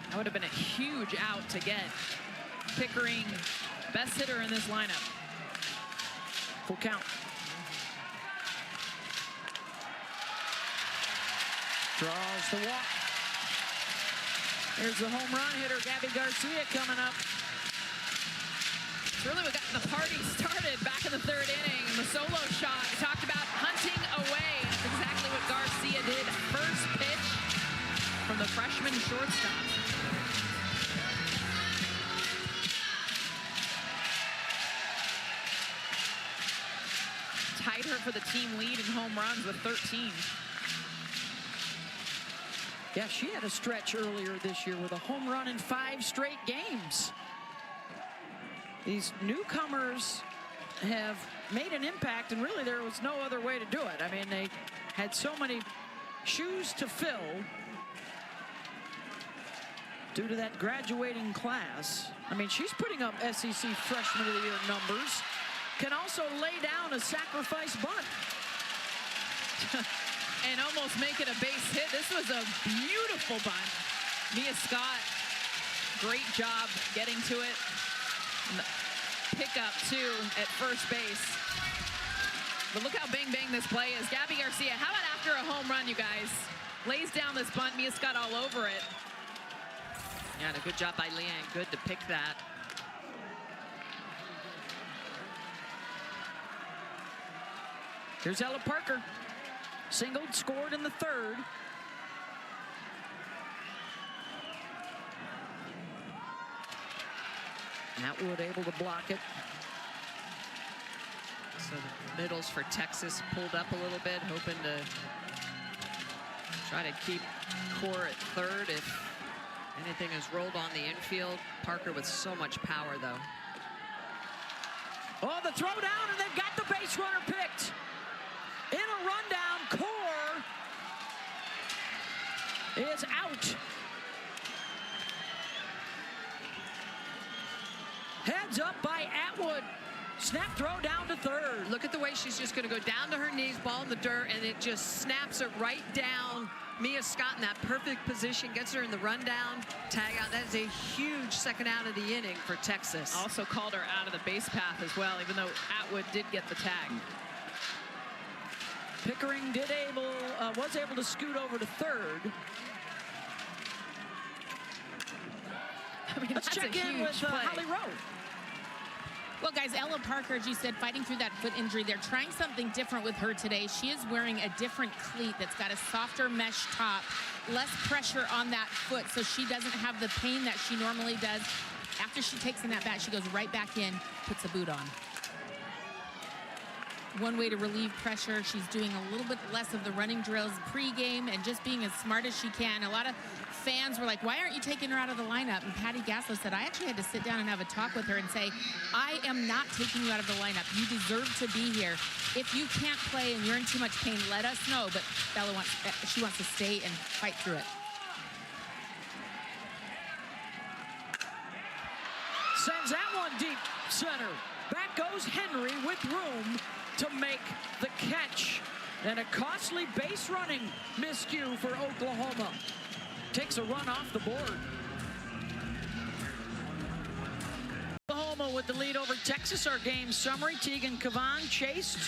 That would have been a huge out to get. Pickering, best hitter in this lineup. Full count. Draws the walk. Here's the home run hitter, Gabby Garcia, coming up. It's really what got the party started back in the 3rd inning. The solo shot, we talked about hunting away. That's exactly what Garcia did. First pitch from the freshman shortstop. Tied her for the team lead in home runs with 13. Yeah, she had a stretch earlier this year with a home run in 5 straight games. These newcomers have made an impact, and really there was no other way to do it. I mean, they had so many shoes to fill due to that graduating class. I mean, she's putting up SEC Freshman of the Year numbers. Can also lay down a sacrifice bunt. And almost make it a base hit. This was a beautiful bunt. Mia Scott, great job getting to it. And the pickup too at first base. But look how bang this play is. Gabby Garcia, how about after a home run, you guys? Lays down this bunt, Mia Scott all over it. Yeah, and a good job by Leanne. Good to pick that. Here's Ella Parker. Singled, scored in the 3rd. Atwood able to block it. So the middles for Texas pulled up a little bit, hoping to try to keep Kaur at 3rd if Anything is rolled on the infield. Parker with so much power, though. Oh, the throw down, and they've got the base runner picked. In a rundown, Core is out. Heads up by Atwood. Snap throw down to third. Look at the way she's just going to go down to her knees, ball in the dirt, and it just snaps it right down. Mia Scott in that perfect position, gets her in the rundown, tag out. That is a huge second out of the inning for Texas. Also called her out of the base path as well, even though Atwood did get the tag. Pickering was able to scoot over to third. I mean, Let's that's check a in huge with play. Holly Rowe. Well, guys, Ella Parker, as you said, fighting through that foot injury. They're trying something different with her today. She is wearing a different cleat that's got a softer mesh top, less pressure on that foot, so she doesn't have the pain that she normally does. After she takes in that bat, she goes right back in, puts a boot on. One way to relieve pressure, she's doing a little bit less of the running drills pregame and just being as smart as she can. A lot of fans were like, why aren't you taking her out of the lineup? And Patty Gaslow said, I actually had to sit down and have a talk with her and say, I am not taking you out of the lineup. You deserve to be here. If you can't play and you're in too much pain, let us know. But Bella wants to stay and fight through it. Sends that one deep center. Back goes Henry with room to make the catch. And a costly base running miscue for Oklahoma. Takes a run off the board. Oklahoma with the lead over Texas. Our game summary. Tegan Cavan chased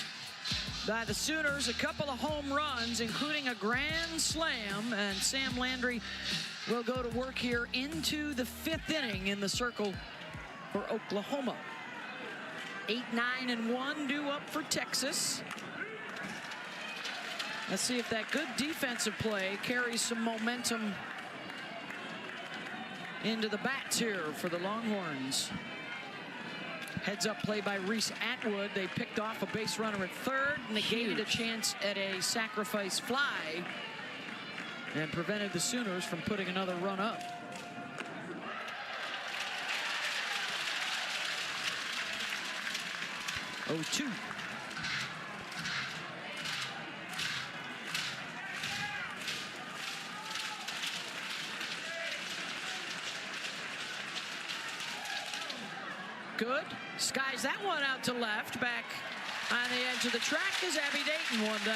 by the Sooners. A couple of home runs, including a grand slam. And Sam Landry will go to work here into the 5th inning in the circle for Oklahoma. 8-9-1 due up for Texas. Let's see if that good defensive play carries some momentum into the bats here for the Longhorns. Heads up play by Reese Atwood. They picked off a base runner at third, negated a chance at a sacrifice fly, and prevented the Sooners from putting another run up. Oh, 2. Good. Skies that one out to left. Back on the edge of the track is Abby Dayton, one down.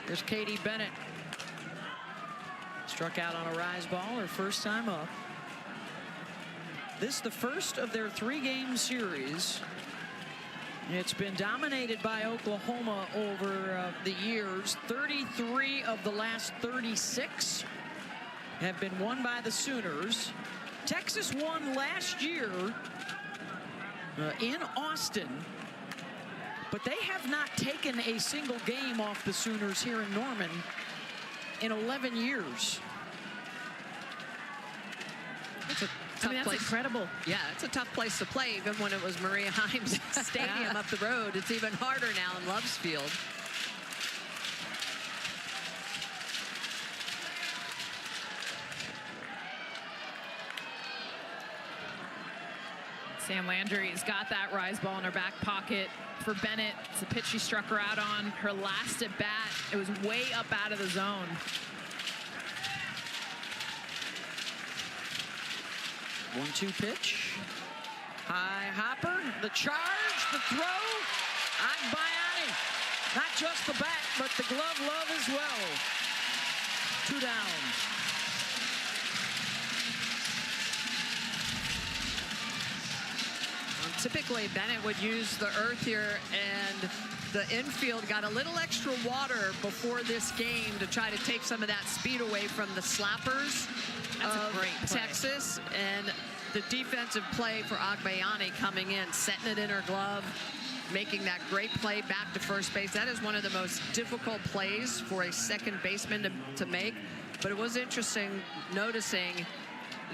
Here's Katie Bennett. Struck out on a rise ball, her first time up. This is the first of their 3-game series. It's been dominated by Oklahoma over the years. 33 of the last 36 have been won by the Sooners. Texas won last year in Austin, but they have not taken a single game off the Sooners here in Norman in 11 years. It's a tough that's place. incredible. Yeah, it's a tough place to play, even when it was Maria Himes Stadium up the road. It's even harder now in Love's Field. Sam Landry's got that rise ball in her back pocket. For Bennett, it's a pitch she struck her out on. Her last at bat, it was way up out of the zone. One-two pitch. High hopper, the charge, the throw. Agbayani. Not just the bat, but the glove love as well. 2 down. Typically, Bennett would use the earth here, and the infield got a little extra water before this game to try to take some of that speed away from the slappers of Texas. And the defensive play for Agbayani coming in, setting it in her glove, making that great play back to first base. That is one of the most difficult plays for a second baseman to make. But it was interesting noticing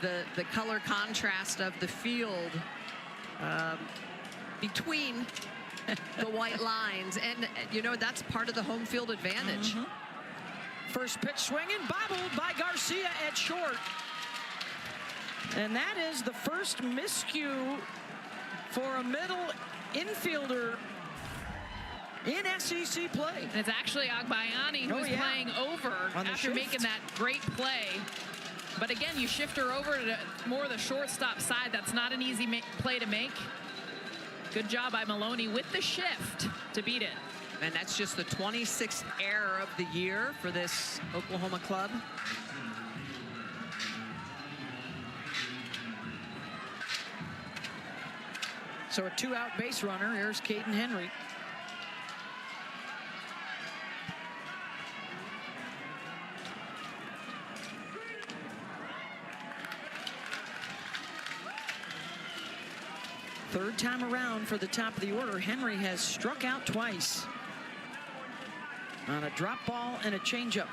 the color contrast of the field between the white lines. And, you know, that's part of the home field advantage. First pitch swinging, bobbled by Garcia at short. And that is the first miscue for a middle infielder in SEC play. And it's actually Agbayani who's playing over after making that great play. But again, you shift her over to more the shortstop side. That's not an easy play to make. Good job by Maloney with the shift to beat it. And that's just the 26th error of the year for this Oklahoma club. So a 2-out base runner. Here's Caden Henry. Third time around for the top of the order. Henry has struck out twice on a drop ball and a changeup.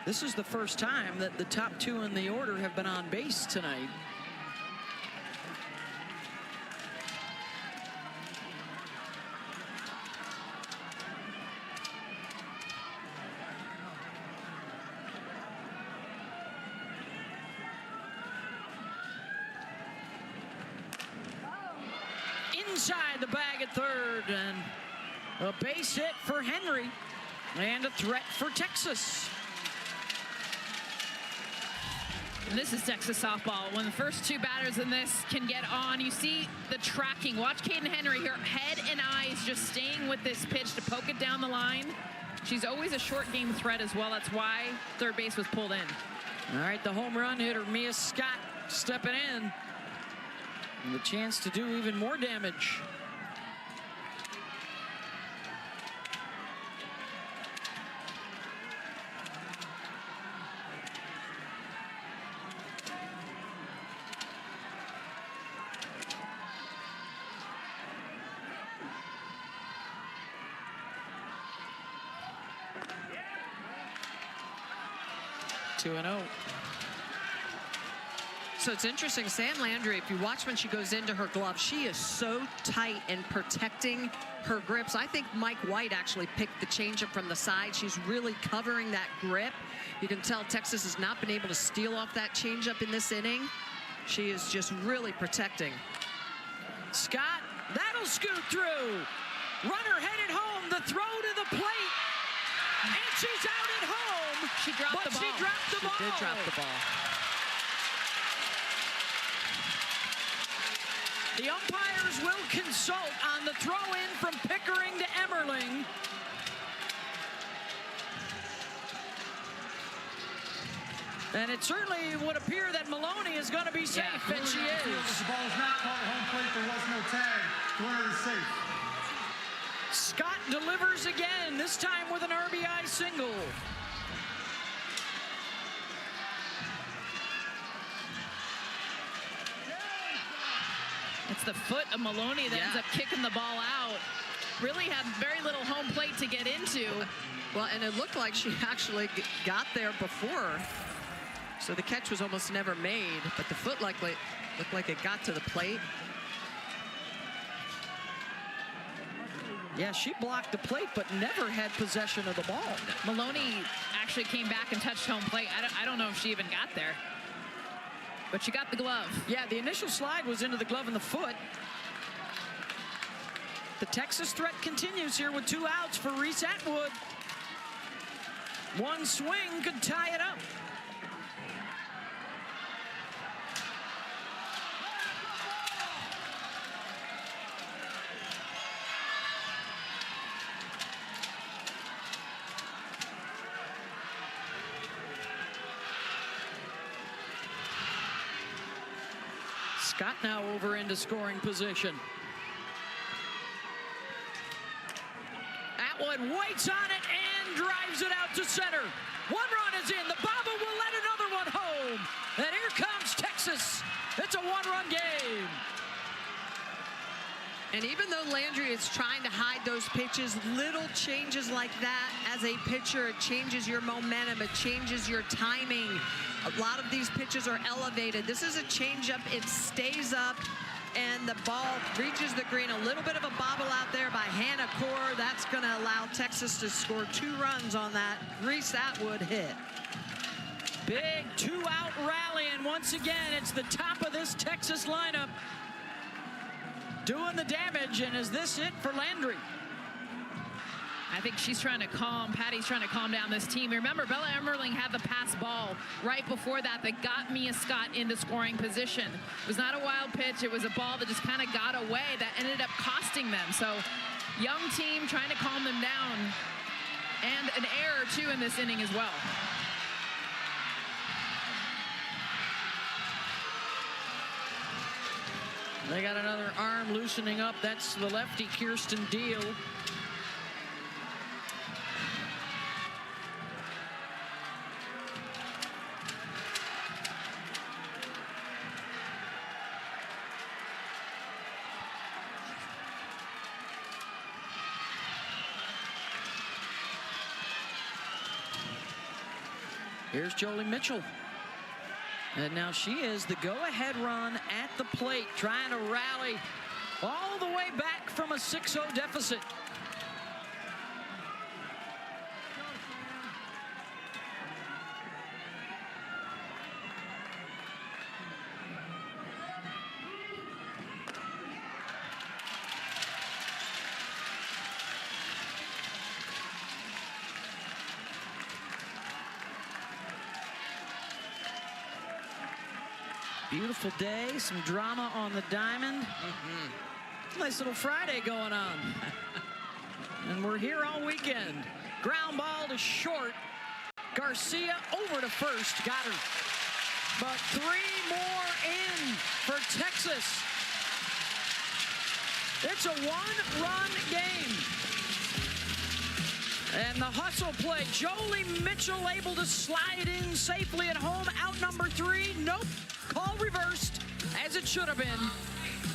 This is the first time that the top two in the order have been on base tonight. Inside the bag at third, and a base hit for Henry, and a threat for Texas. And this is Texas softball. When the first two batters in this can get on, you see the tracking. Watch Caden Henry here, head and eyes just staying with this pitch to poke it down the line. She's always a short game threat as well. That's why third base was pulled in. All right, the home run hitter, Mia Scott, stepping in. And the chance to do even more damage. Yeah. 2-0. So it's interesting, Sam Landry, if you watch when she goes into her glove, she is so tight in protecting her grips. I think Mike White actually picked the changeup from the side. She's really covering that grip. You can tell Texas has not been able to steal off that changeup in this inning. She is just really protecting. Scott, that'll scoot through. Runner headed home, the throw to the plate. And she's out at home. She dropped the ball. She dropped the ball. She did drop the ball. The umpires will consult on the throw-in from Pickering to Emmerling. And it certainly would appear that Maloney is going to be safe, and she is. If the ball is not called at home plate, there was no tag. The runner is safe. Scott delivers again, this time with an RBI single. It's the foot of Maloney that ends up kicking the ball out. Really had very little home plate to get into. Well, and it looked like she actually got there before. So the catch was almost never made, but the foot looked like it got to the plate. Yeah, she blocked the plate, but never had possession of the ball. Maloney actually came back and touched home plate. I don't know if she even got there. But she got the glove. Yeah, the initial slide was into the glove and the foot. The Texas threat continues here with 2 outs for Reese Atwood. One swing could tie it up. Scott now over into scoring position. Atwood waits on it and drives it out to center. One run is in. The bobble will let another one home. And here comes Texas. And even though Landry is trying to hide those pitches, little changes like that as a pitcher, it changes your momentum, it changes your timing. A lot of these pitches are elevated. This is a changeup, it stays up, and the ball reaches the green. A little bit of a bobble out there by Hannah Core. That's gonna allow Texas to score 2 runs on that. Reese Atwood hit. Big 2-out rally, and once again, it's the top of this Texas lineup doing the damage. And is this it for Landry? I think she's trying to Patty's trying to calm down this team. Remember, Bella Emmerling had the pass ball right before that got Mia Scott into scoring position. It was not a wild pitch. It was a ball that just kind of got away that ended up costing them. So young team trying to calm them down. And an error, too, in this inning as well. They got another arm loosening up. That's the lefty, Kirsten Deal. Here's Jolie Mitchell. And now she is the go-ahead run at the plate, trying to rally all the way back from a 6-0 deficit. Beautiful day, some drama on the diamond. Nice little Friday going on. And we're here all weekend. Ground ball to short. Garcia over to first, got her. But 3 more in for Texas. It's a 1-run game. And the hustle play, Jolie Mitchell able to slide in safely at home. Out number 3, nope. Call reversed, as it should have been.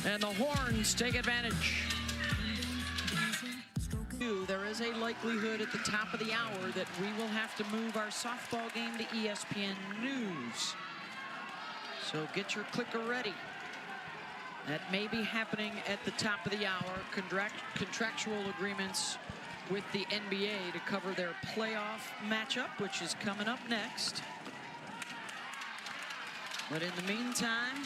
And the Horns take advantage. There is a likelihood at the top of the hour that we will have to move our softball game to ESPN News. So get your clicker ready. That may be happening at the top of the hour. Contractual agreements with the NBA to cover their playoff matchup, which is coming up next. But in the meantime,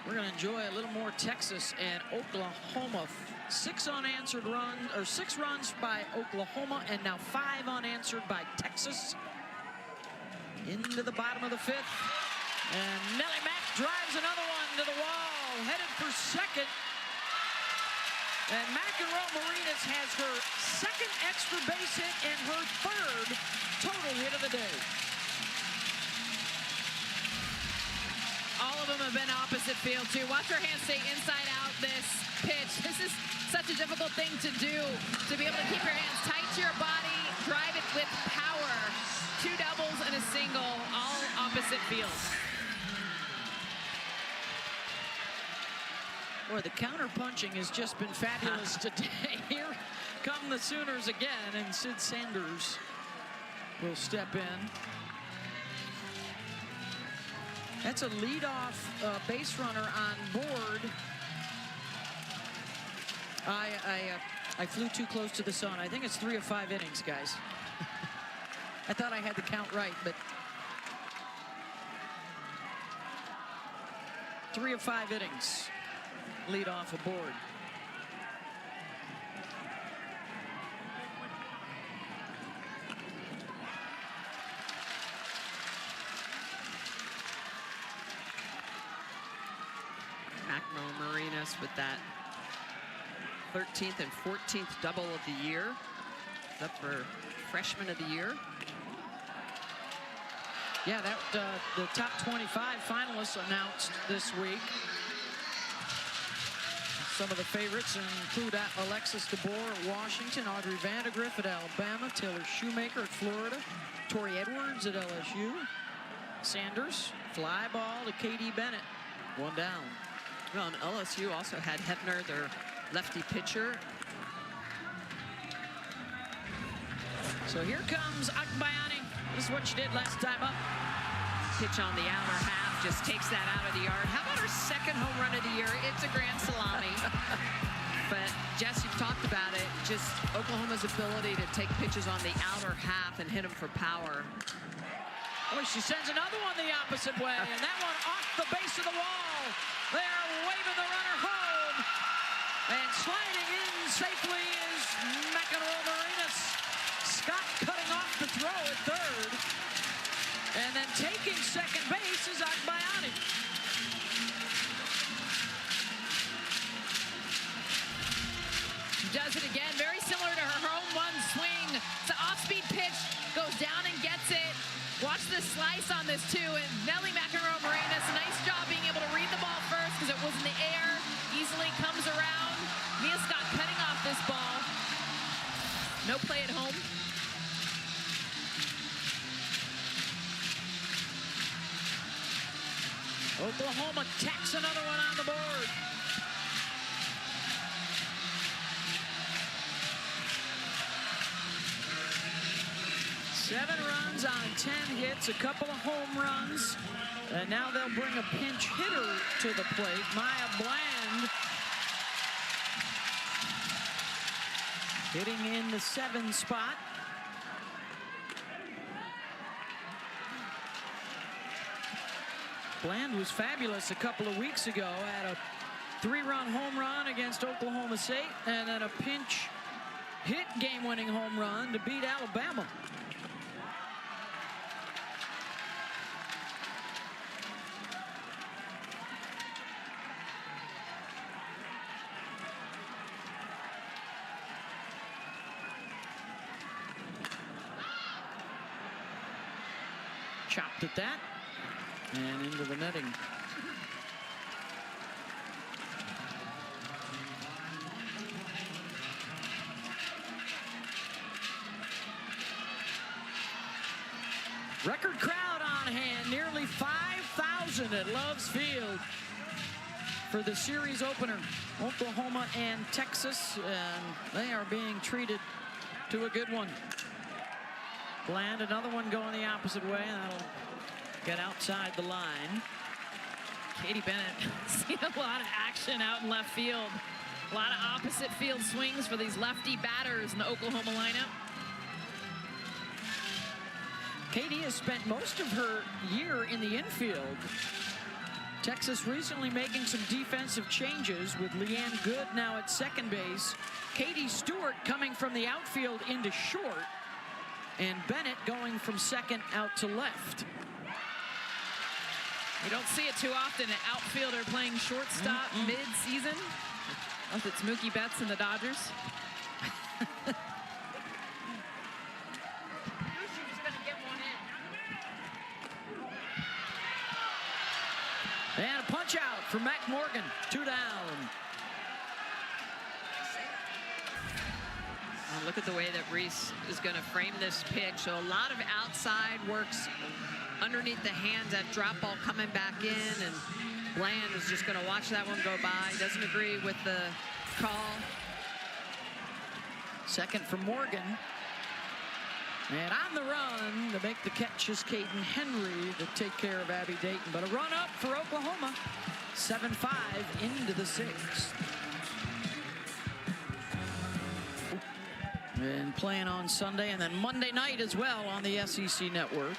we're going to enjoy a little more Texas and Oklahoma. 6 runs by Oklahoma, and now 5 unanswered by Texas. Into the bottom of the 5th. And Nellie Mack drives another one to the wall, headed for second. And McEnroe Marinas has her 2nd extra base hit and her 3rd total hit of the day. All of them have been opposite field, too. Watch her hands stay inside out this pitch. This is such a difficult thing to do, to be able to keep your hands tight to your body, drive it with power. 2 doubles and a single, all opposite field. Boy, the counter-punching has just been fabulous today. Here come the Sooners again, and Sid Sanders will step in. That's a leadoff base runner on board. I flew too close to the sun. I think it's 3 of 5 innings, guys. I thought I had the count right, but 3 of 5 innings. Lead off aboard. McEnroe Marinas with that 13th and 14th double of the year. Up for freshman of the year. Yeah, that the top 25 finalists announced this week. Some of the favorites include Alexis DeBoer at Washington, Audrey Vandegrift at Alabama, Taylor Shoemaker at Florida, Tori Edwards at LSU, Sanders, fly ball to Katie Bennett, 1 down. Well, and LSU also had Hebner, their lefty pitcher. So here comes Akbayani. This is what she did last time up. Pitch on the outer half, just takes that out of the yard. How about her second home run of the year? It's a grand salami. But Jess, you've talked about it, just Oklahoma's ability to take pitches on the outer half and hit them for power. Oh, she sends another one the opposite way, and that one off the base of the wall. They're waving the runner home. And sliding in safely is McEnroe-Marinas. Scott cutting off the throw at third. And then taking second base is Akbayani. Does it again, very similar to her home run swing. It's an off-speed pitch, goes down and gets it. Watch the slice on this too, and Nelly McEnroe-Marinas, nice job being able to read the ball first because it was in the air, easily comes around. Mia Scott cutting off this ball. No play at home. Oklahoma tacks another one on the board. Seven runs on 10 hits, a couple of home runs. And now they'll bring a pinch hitter to the plate, Maya Bland. Hitting in the 7 spot. Bland was fabulous a couple of weeks ago. Had a 3-run home run against Oklahoma State and then a pinch hit game-winning home run to beat Alabama. Chopped at that and into the netting. Record crowd on hand, nearly 5,000 at Love's Field for the series opener. Oklahoma and Texas, and they are being treated to a good one. Bland, another one going the opposite way, and that'll get outside the line. Katie Bennett seen a lot of action out in left field. A lot of opposite field swings for these lefty batters in the Oklahoma lineup. Katie has spent most of her year in the infield. Texas recently making some defensive changes with Leanne Good now at second base. Katie Stewart coming from the outfield into short. And Bennett going from second out to left. You don't see it too often, an outfielder playing shortstop mid-season. Unless it's Mookie Betts and the Dodgers. And a punch out for Mac Morgan, 2 down. Look at the way that Reese is going to frame this pitch. So a lot of outside works underneath the hands. That drop ball coming back in, and Bland is just going to watch that one go by. Doesn't agree with the call. Second for Morgan. And on the run to make the catch is Caden Henry to take care of Abby Dayton. But a run up for Oklahoma. 7-5 into the 6th. And playing on Sunday and then Monday night as well on the SEC Network.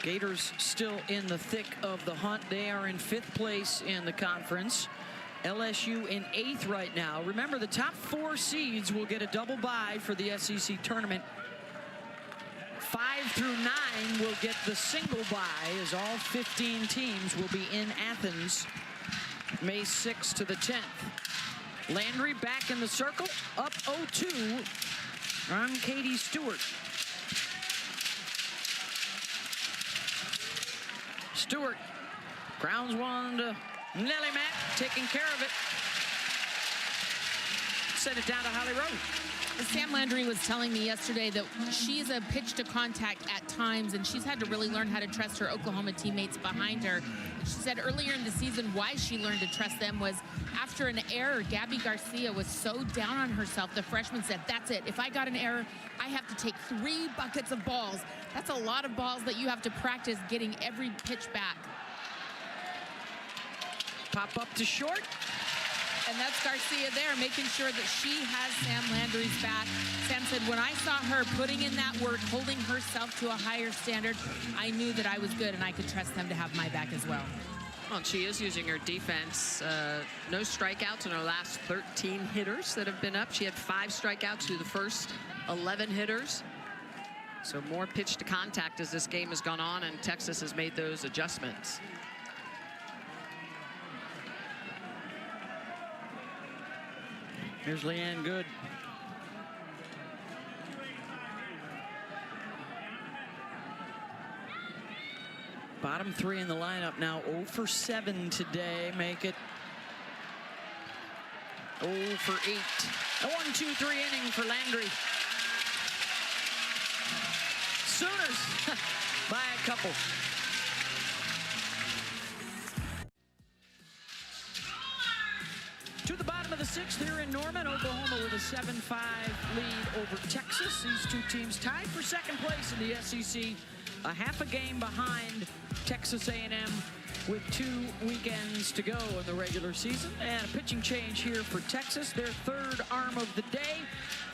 Gators still in the thick of the hunt. They are in 5th place in the conference. LSU in 8th right now. Remember, the top 4 seeds will get a double bye for the SEC tournament. 5 through 9 will get the single bye, as all 15 teams will be in Athens May 6th to the 10th. Landry back in the circle, up 0-2 on Katie Stewart. Stewart grounds one to Nellie Mack, taking care of it. Send it down to Holly Rowe. Sam Landry was telling me yesterday that she's a pitch to contact at times, and she's had to really learn how to trust her Oklahoma teammates behind her. She said earlier in the season why she learned to trust them was after an error, Gabby Garcia was so down on herself. The freshman said, that's it. If I got an error, I have to take 3 buckets of balls. That's a lot of balls that you have to practice getting every pitch back. Pop up to short. And that's Garcia there, making sure that she has Sam Landry's back. Sam said, when I saw her putting in that work, holding herself to a higher standard, I knew that I was good and I could trust them to have my back as well. Well, she is using her defense. No strikeouts in her last 13 hitters that have been up. She had 5 strikeouts through the first 11 hitters. So more pitch to contact as this game has gone on, and Texas has made those adjustments. Here's Leanne Good. Bottom 3 in the lineup now, 0 for 7 today. Make it 0 for 8. A 1-2-3 inning for Landry. Sooners by a couple. To the bottom of the 6th here in Norman, Oklahoma with a 7-5 lead over Texas. These two teams tied for second place in the SEC, a half a game behind Texas A&M with 2 weekends to go in the regular season. And a pitching change here for Texas. Their 3rd arm of the day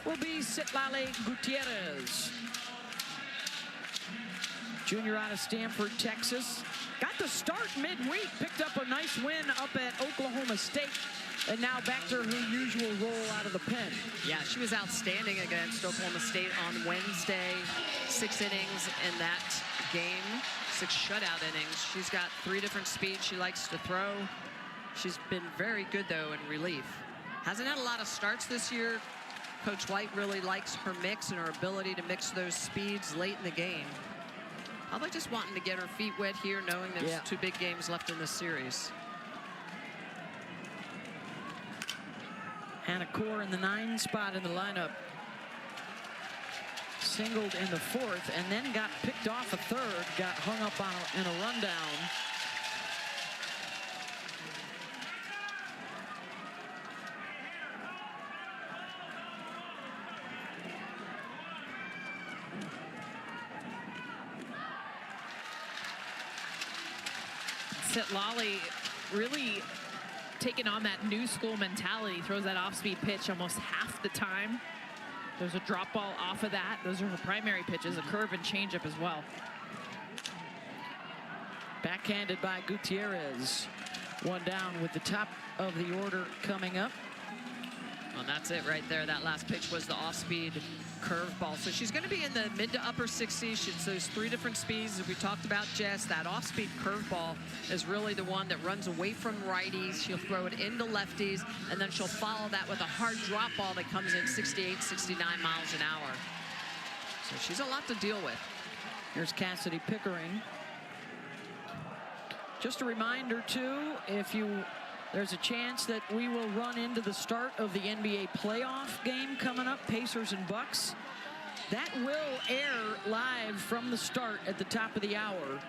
will be Citlali Gutierrez. Junior out of Stanford, Texas. Got the start midweek, picked up a nice win up at Oklahoma State. And now back to her usual role out of the pen. Yeah, she was outstanding against Oklahoma State on Wednesday. 6 innings in that game, 6 shutout innings. She's got 3 different speeds she likes to throw. She's been very good, though, in relief. Hasn't had a lot of starts this year. Coach White really likes her mix and her ability to mix those speeds late in the game. Probably just wanting to get her feet wet here, knowing there's 2 big games left in this series. Hannah Core in the 9 spot in the lineup. Singled in the 4th and then got picked off a 3rd, got hung up on in a rundown. Citlali really taking on that new school mentality, throws that off-speed pitch almost half the time. There's a drop ball off of that. Those are her primary pitches, a curve and changeup as well. Backhanded by Gutierrez. 1 down with the top of the order coming up. Well, that's it right there. That last pitch was the off-speed curveball. So she's going to be in the mid to upper 60s. It's those 3 different speeds that we talked about, Jess. That off-speed curveball is really the one that runs away from righties. She'll throw it into lefties, and then she'll follow that with a hard drop ball that comes in 68, 69 miles an hour. So she's a lot to deal with. Here's Cassidy Pickering. Just a reminder, too, there's a chance that we will run into the start of the NBA playoff game coming up, Pacers and Bucks. That will air live from the start at the top of the hour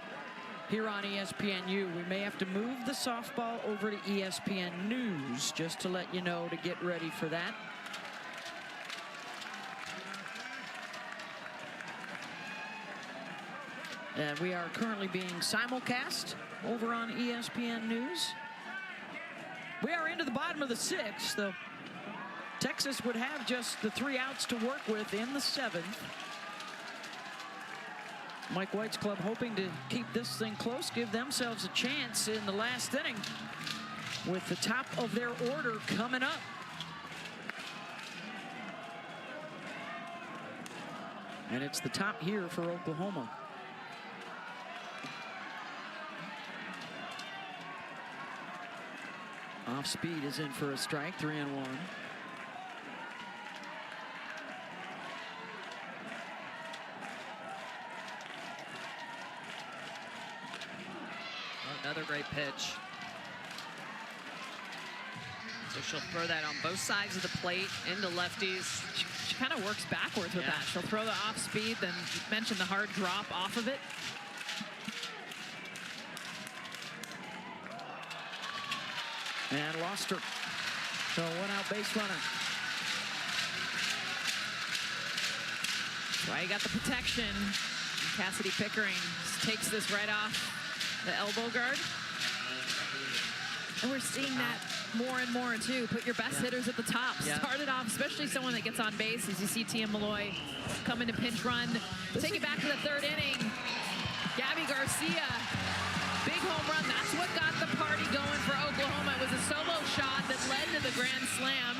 here on ESPNU. We may have to move the softball over to ESPN News just to let you know to get ready for that. And we are currently being simulcast over on ESPN News. We are into the bottom of the 6th. The Texas would have just the 3 outs to work with in the 7th. Mike White's club hoping to keep this thing close, give themselves a chance in the last inning with the top of their order coming up. And it's the top here for Oklahoma. Off speed is in for a strike, 3-1. Another great pitch. So she'll throw that on both sides of the plate into lefties. She kind of works backwards with that. She'll throw the off speed, then you mentioned the hard drop off of it. And lost her. So one out base runner. That's why you got the protection. Cassidy Pickering takes this right off the elbow guard. And we're seeing that more and more too. Put your best hitters at the top. Start it off, especially someone that gets on base, as you see Tia Malloy come into pinch run. Take it back to the third inning. Gabby Garcia, big home run. That's what got the party going for Oklahoma. It was a solo shot that led to the grand slam.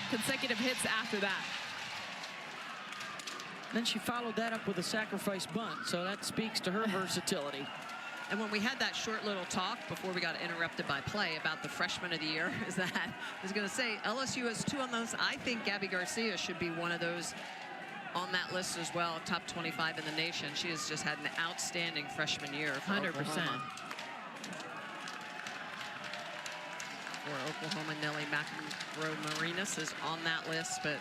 Consecutive hits after that. Then she followed that up with a sacrifice bunt, so that speaks to her versatility. And when we had that short little talk before we got interrupted by play about the freshman of the year, is that I was going to say LSU has 2 on those. I think Gabby Garcia should be one of those on that list as well, top 25 in the nation. She has just had an outstanding freshman year for 100%. Oklahoma. For Oklahoma, Nellie McEnroe-Marinas is on that list, but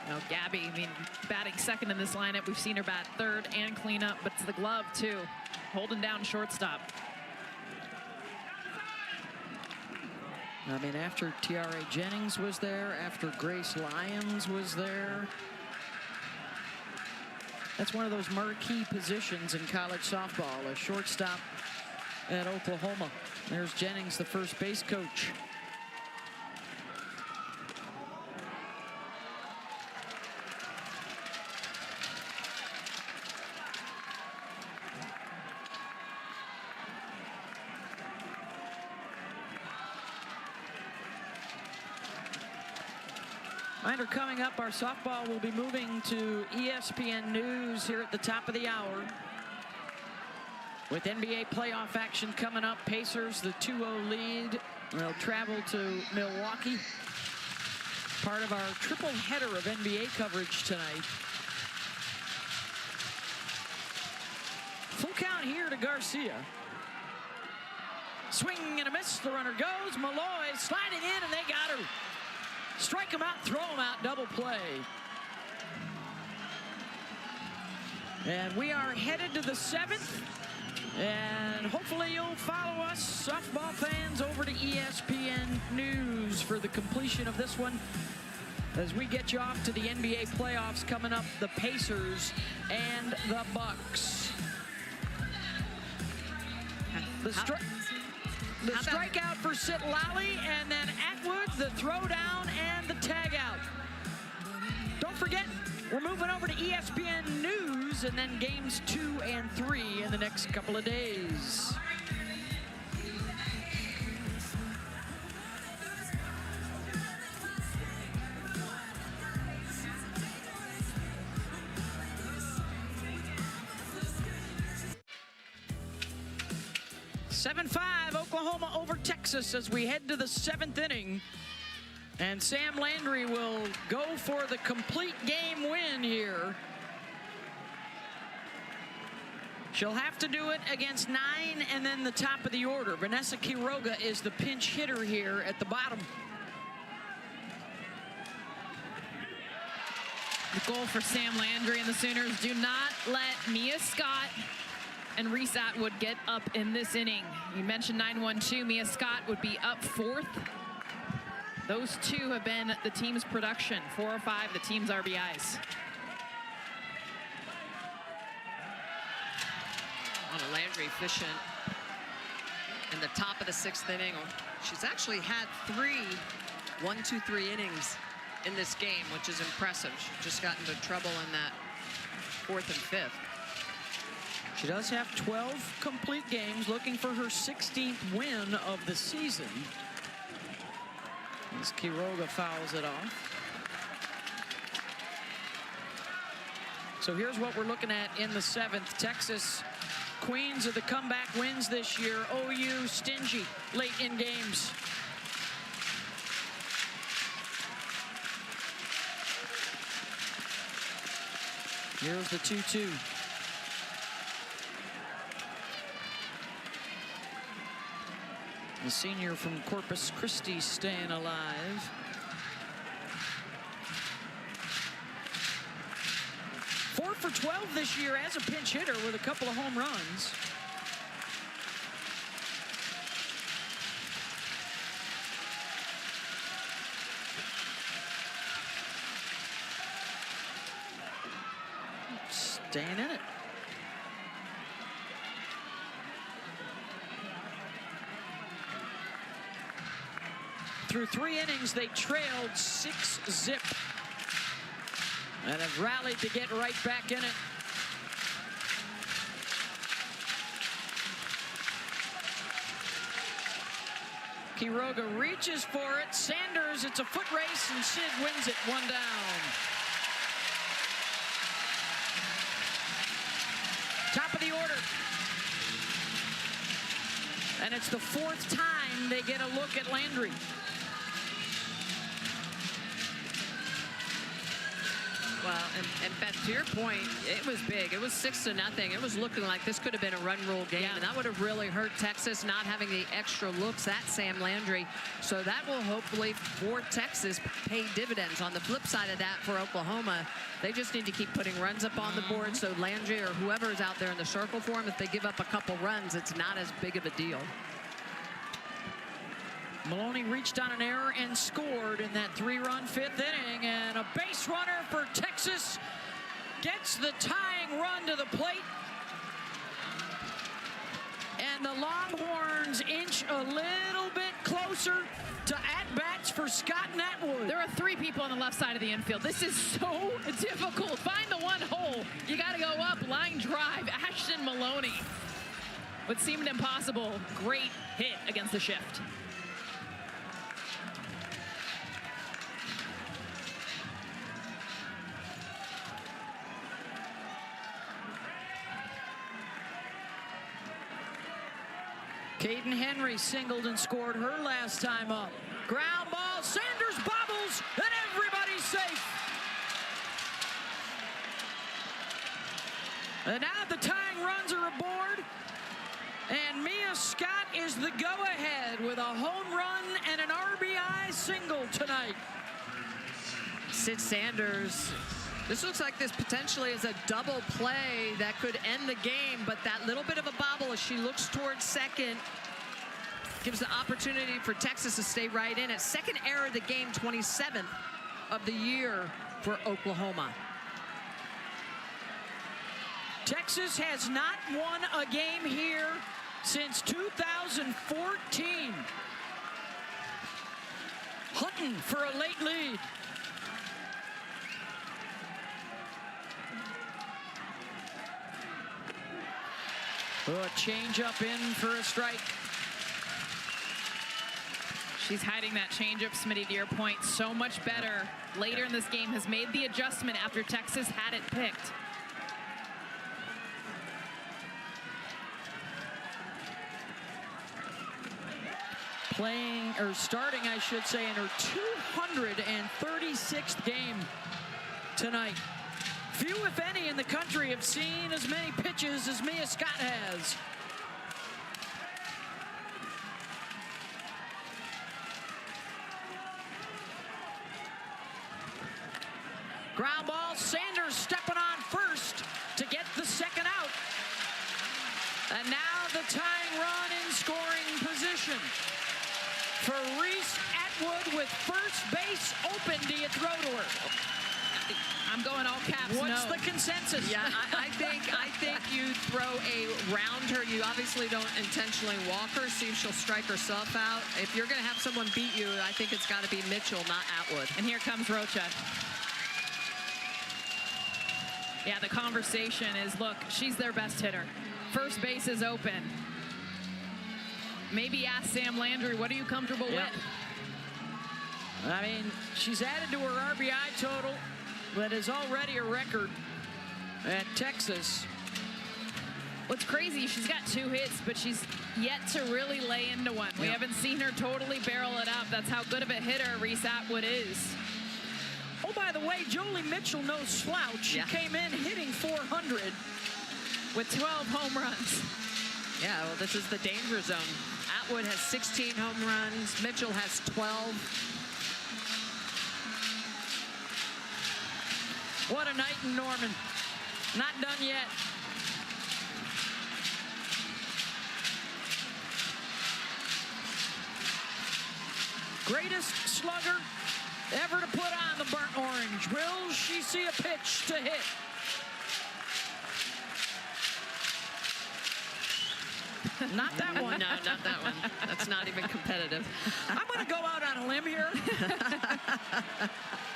you know, Gabby, I mean, batting second in this lineup. We've seen her bat third and clean up, but it's the glove too, holding down shortstop. I mean, after Tiare Jennings was there, after Grace Lyons was there, that's one of those marquee positions in college softball, a shortstop at Oklahoma. There's Jennings, the first base coach. Reminder coming up, our softball will be moving to ESPN News here at the top of the hour. With NBA playoff action coming up, Pacers, the 2-0 lead. They'll travel to Milwaukee. Part of our triple header of NBA coverage tonight. Full count here to Garcia. Swing and a miss, the runner goes. Malloy sliding in, and they got her. Strike him out, throw him out, double play. And we are headed to the 7th. And hopefully you'll follow us, softball fans, over to ESPN News for the completion of this one. As we get you off to the NBA playoffs coming up, the Pacers and the Bucks. The strikeout for Sitlali, and then Atwood, the throwdown and the tag out. Don't forget, we're moving over to ESPN News, and then games 2 and 3 in the next couple of days. (7-5) Oklahoma over Texas as we head to the 7th inning. And Sam Landry will go for the complete game win here. She'll have to do it against 9 and then the top of the order. Vanessa Quiroga is the pinch hitter here at the bottom. The goal for Sam Landry and the Sooners: do not let Mia Scott and Reese Atwood get up in this inning. You mentioned 9-1-2. Mia Scott would be up 4th. Those two have been the team's production. 4 or 5, the team's RBIs. Landry efficient in the top of the 6th inning. She's actually had 1-2-3 innings in this game, which is impressive. She just got into trouble in that 4th and 5th. She does have 12 complete games, looking for her 16th win of the season. As Quiroga fouls it off. So here's what we're looking at in the 7th. Texas, queens of the comeback wins this year. OU stingy late in games. Here's the 2-2. The senior from Corpus Christi staying alive. Four for 12 this year as a pinch hitter with a couple of home runs. Staying in it. Through 3 innings, they trailed 6-zip. And have rallied to get right back in it. Quiroga reaches for it. Sanders, it's a foot race, and Sid wins it 1 down. Top of the order. And it's the 4th time they get a look at Landry. Well, and Beth, to your point, it was big. It was 6-0. It was looking like this could have been a run rule game, and that would have really hurt Texas, not having the extra looks at Sam Landry. So that will hopefully, for Texas, pay dividends. On the flip side of that, for Oklahoma, they just need to keep putting runs up on the board, so Landry or whoever is out there in the circle for them, if they give up a couple runs, it's not as big of a deal. Maloney reached on an error and scored in that 3-run 5th inning, and a base runner for Texas gets the tying run to the plate. And the Longhorns inch a little bit closer to at-bats for Scott Natwood. There are 3 people on the left side of the infield. This is so difficult. Find the one hole. You got to go up, line drive. Ashton Maloney. What seemed impossible, great hit against the shift. Caden Henry singled and scored her last time up. Ground ball, Sanders bobbles, and everybody's safe. And now the tying runs are aboard, and Mia Scott is the go-ahead with a home run and an RBI single tonight. Sid Sanders, this looks like this potentially is a double play that could end the game, but that little bit of a bobble as she looks towards second gives the opportunity for Texas to stay right in it. Second error of the game, 27th of the year for Oklahoma. Texas has not won a game here since 2014. Hunting for a late lead. A change up in for a strike. She's hiding that changeup, Smitty, to your point, so much better. Later in this game has made the adjustment after Texas had it picked. Playing, or starting, I should say, in her 236th game tonight. Few, if any, in the country have seen as many pitches as Mia Scott has. Ground ball, Sanders stepping on first to get the second out. And now the tying run in scoring position for Reese Atwood with first base open. Do you throw to her? I'm going all caps. What's no. the consensus? Yeah, I think you throw around her. You obviously don't intentionally walk her, see if she'll strike herself out. If you're going to have someone beat you, I think it's got to be Mitchell, not Atwood. And here comes Rocha. Yeah, the conversation is, look, she's their best hitter. First base is open. Maybe ask Sam Landry, what are you comfortable with? I mean, she's added to her RBI total that is already a record at Texas. What's crazy, she's got 2 hits, but she's yet to really lay into one. We haven't seen her totally barrel it up. That's how good of a hitter Reese Atwood is. Oh, by the way, Jolie Mitchell, no slouch. She came in hitting 400 with 12 home runs. Yeah, well, this is the danger zone. Atwood has 16 home runs. Mitchell has 12. What a night in Norman. Not done yet. Greatest slugger ever to put on the burnt orange. Will she see a pitch to hit? Not that one. No, not that one. That's not even competitive. I'm going to go out on a limb here.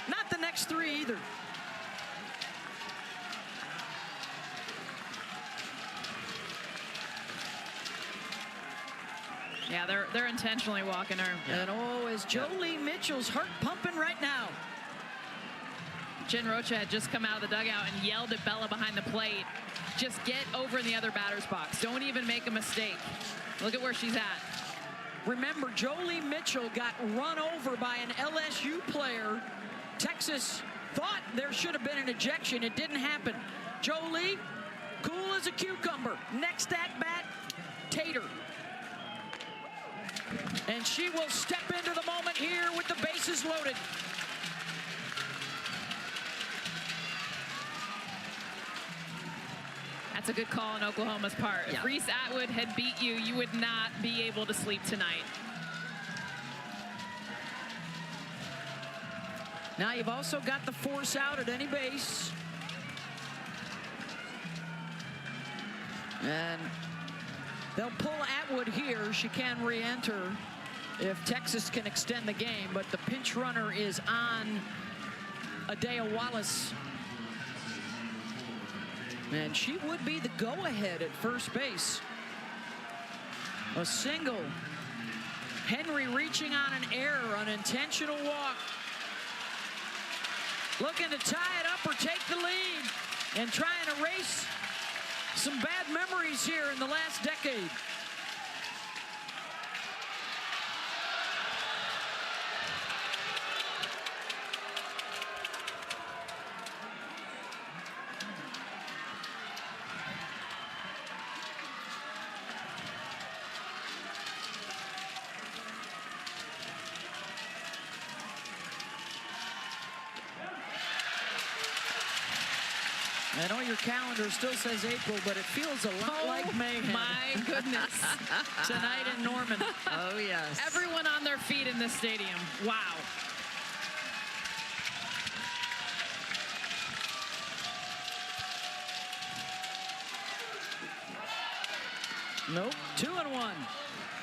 Not the next three either. Yeah, they're intentionally walking her. And oh, is Jolie Mitchell's heart pumping right now? Jen Rocha had just come out of the dugout and yelled at Bella behind the plate. Just get over in the other batter's box. Don't even make a mistake. Look at where she's at. Remember, Jolie Mitchell got run over by an LSU player. Texas thought there should have been an ejection. It didn't happen. Jolie, cool as a cucumber. Next at bat, Tater. And she will step into the moment here with the bases loaded. That's a good call on Oklahoma's part. If Reese Atwood had beat you, you would not be able to sleep tonight. Now you've also got the force out at any base. And they'll pull Atwood here. She can re-enter if Texas can extend the game, but the pinch runner is on Adea Wallace. And she would be the go-ahead at first base. A single. Henry reaching on an error, an intentional walk. Looking to tie it up or take the lead and try and erase some bad memories here in the last decade. I know your calendar still says April, but it feels a lot like May. My goodness. Tonight in Norman. Oh, yes. Everyone on their feet in this stadium. Wow. Nope. 2-1.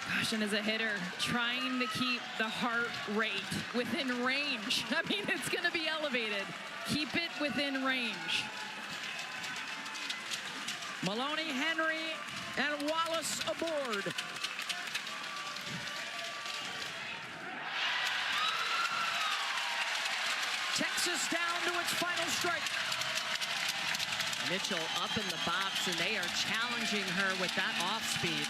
Gosh, and as a hitter, trying to keep the heart rate within range. I mean, it's going to be elevated. Keep it within range. Maloney, Henry, and Wallace aboard. Texas down to its final strike. Mitchell up in the box, and they are challenging her with that off speed.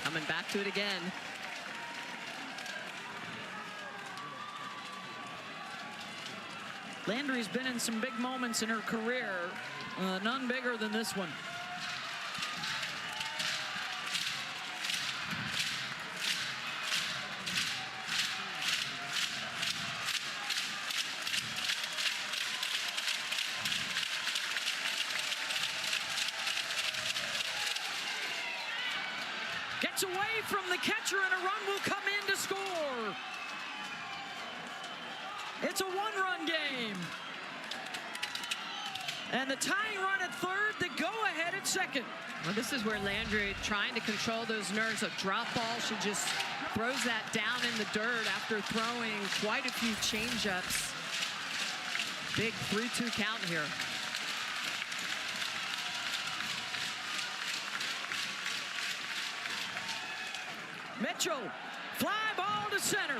Coming back to it again. Landry's been in some big moments in her career, none bigger than this one. Gets away from the catcher, and a run will come in to score. It's a one-run game. And the tying run at third, the go-ahead at second. Well, this is where Landry trying to control those nerves. A drop ball, she just throws that down in the dirt after throwing quite a few change-ups. Big 3-2 count here. Mitchell, fly ball to center.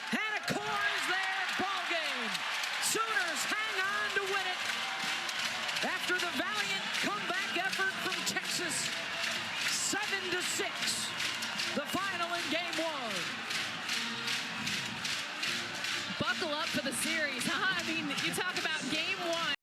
Hannah Core is there, ball game. Sooners hang on to win it. After the valiant comeback effort from Texas, 7-6, the final in game one. buckle up for the series, huh? I mean, you talk about game one.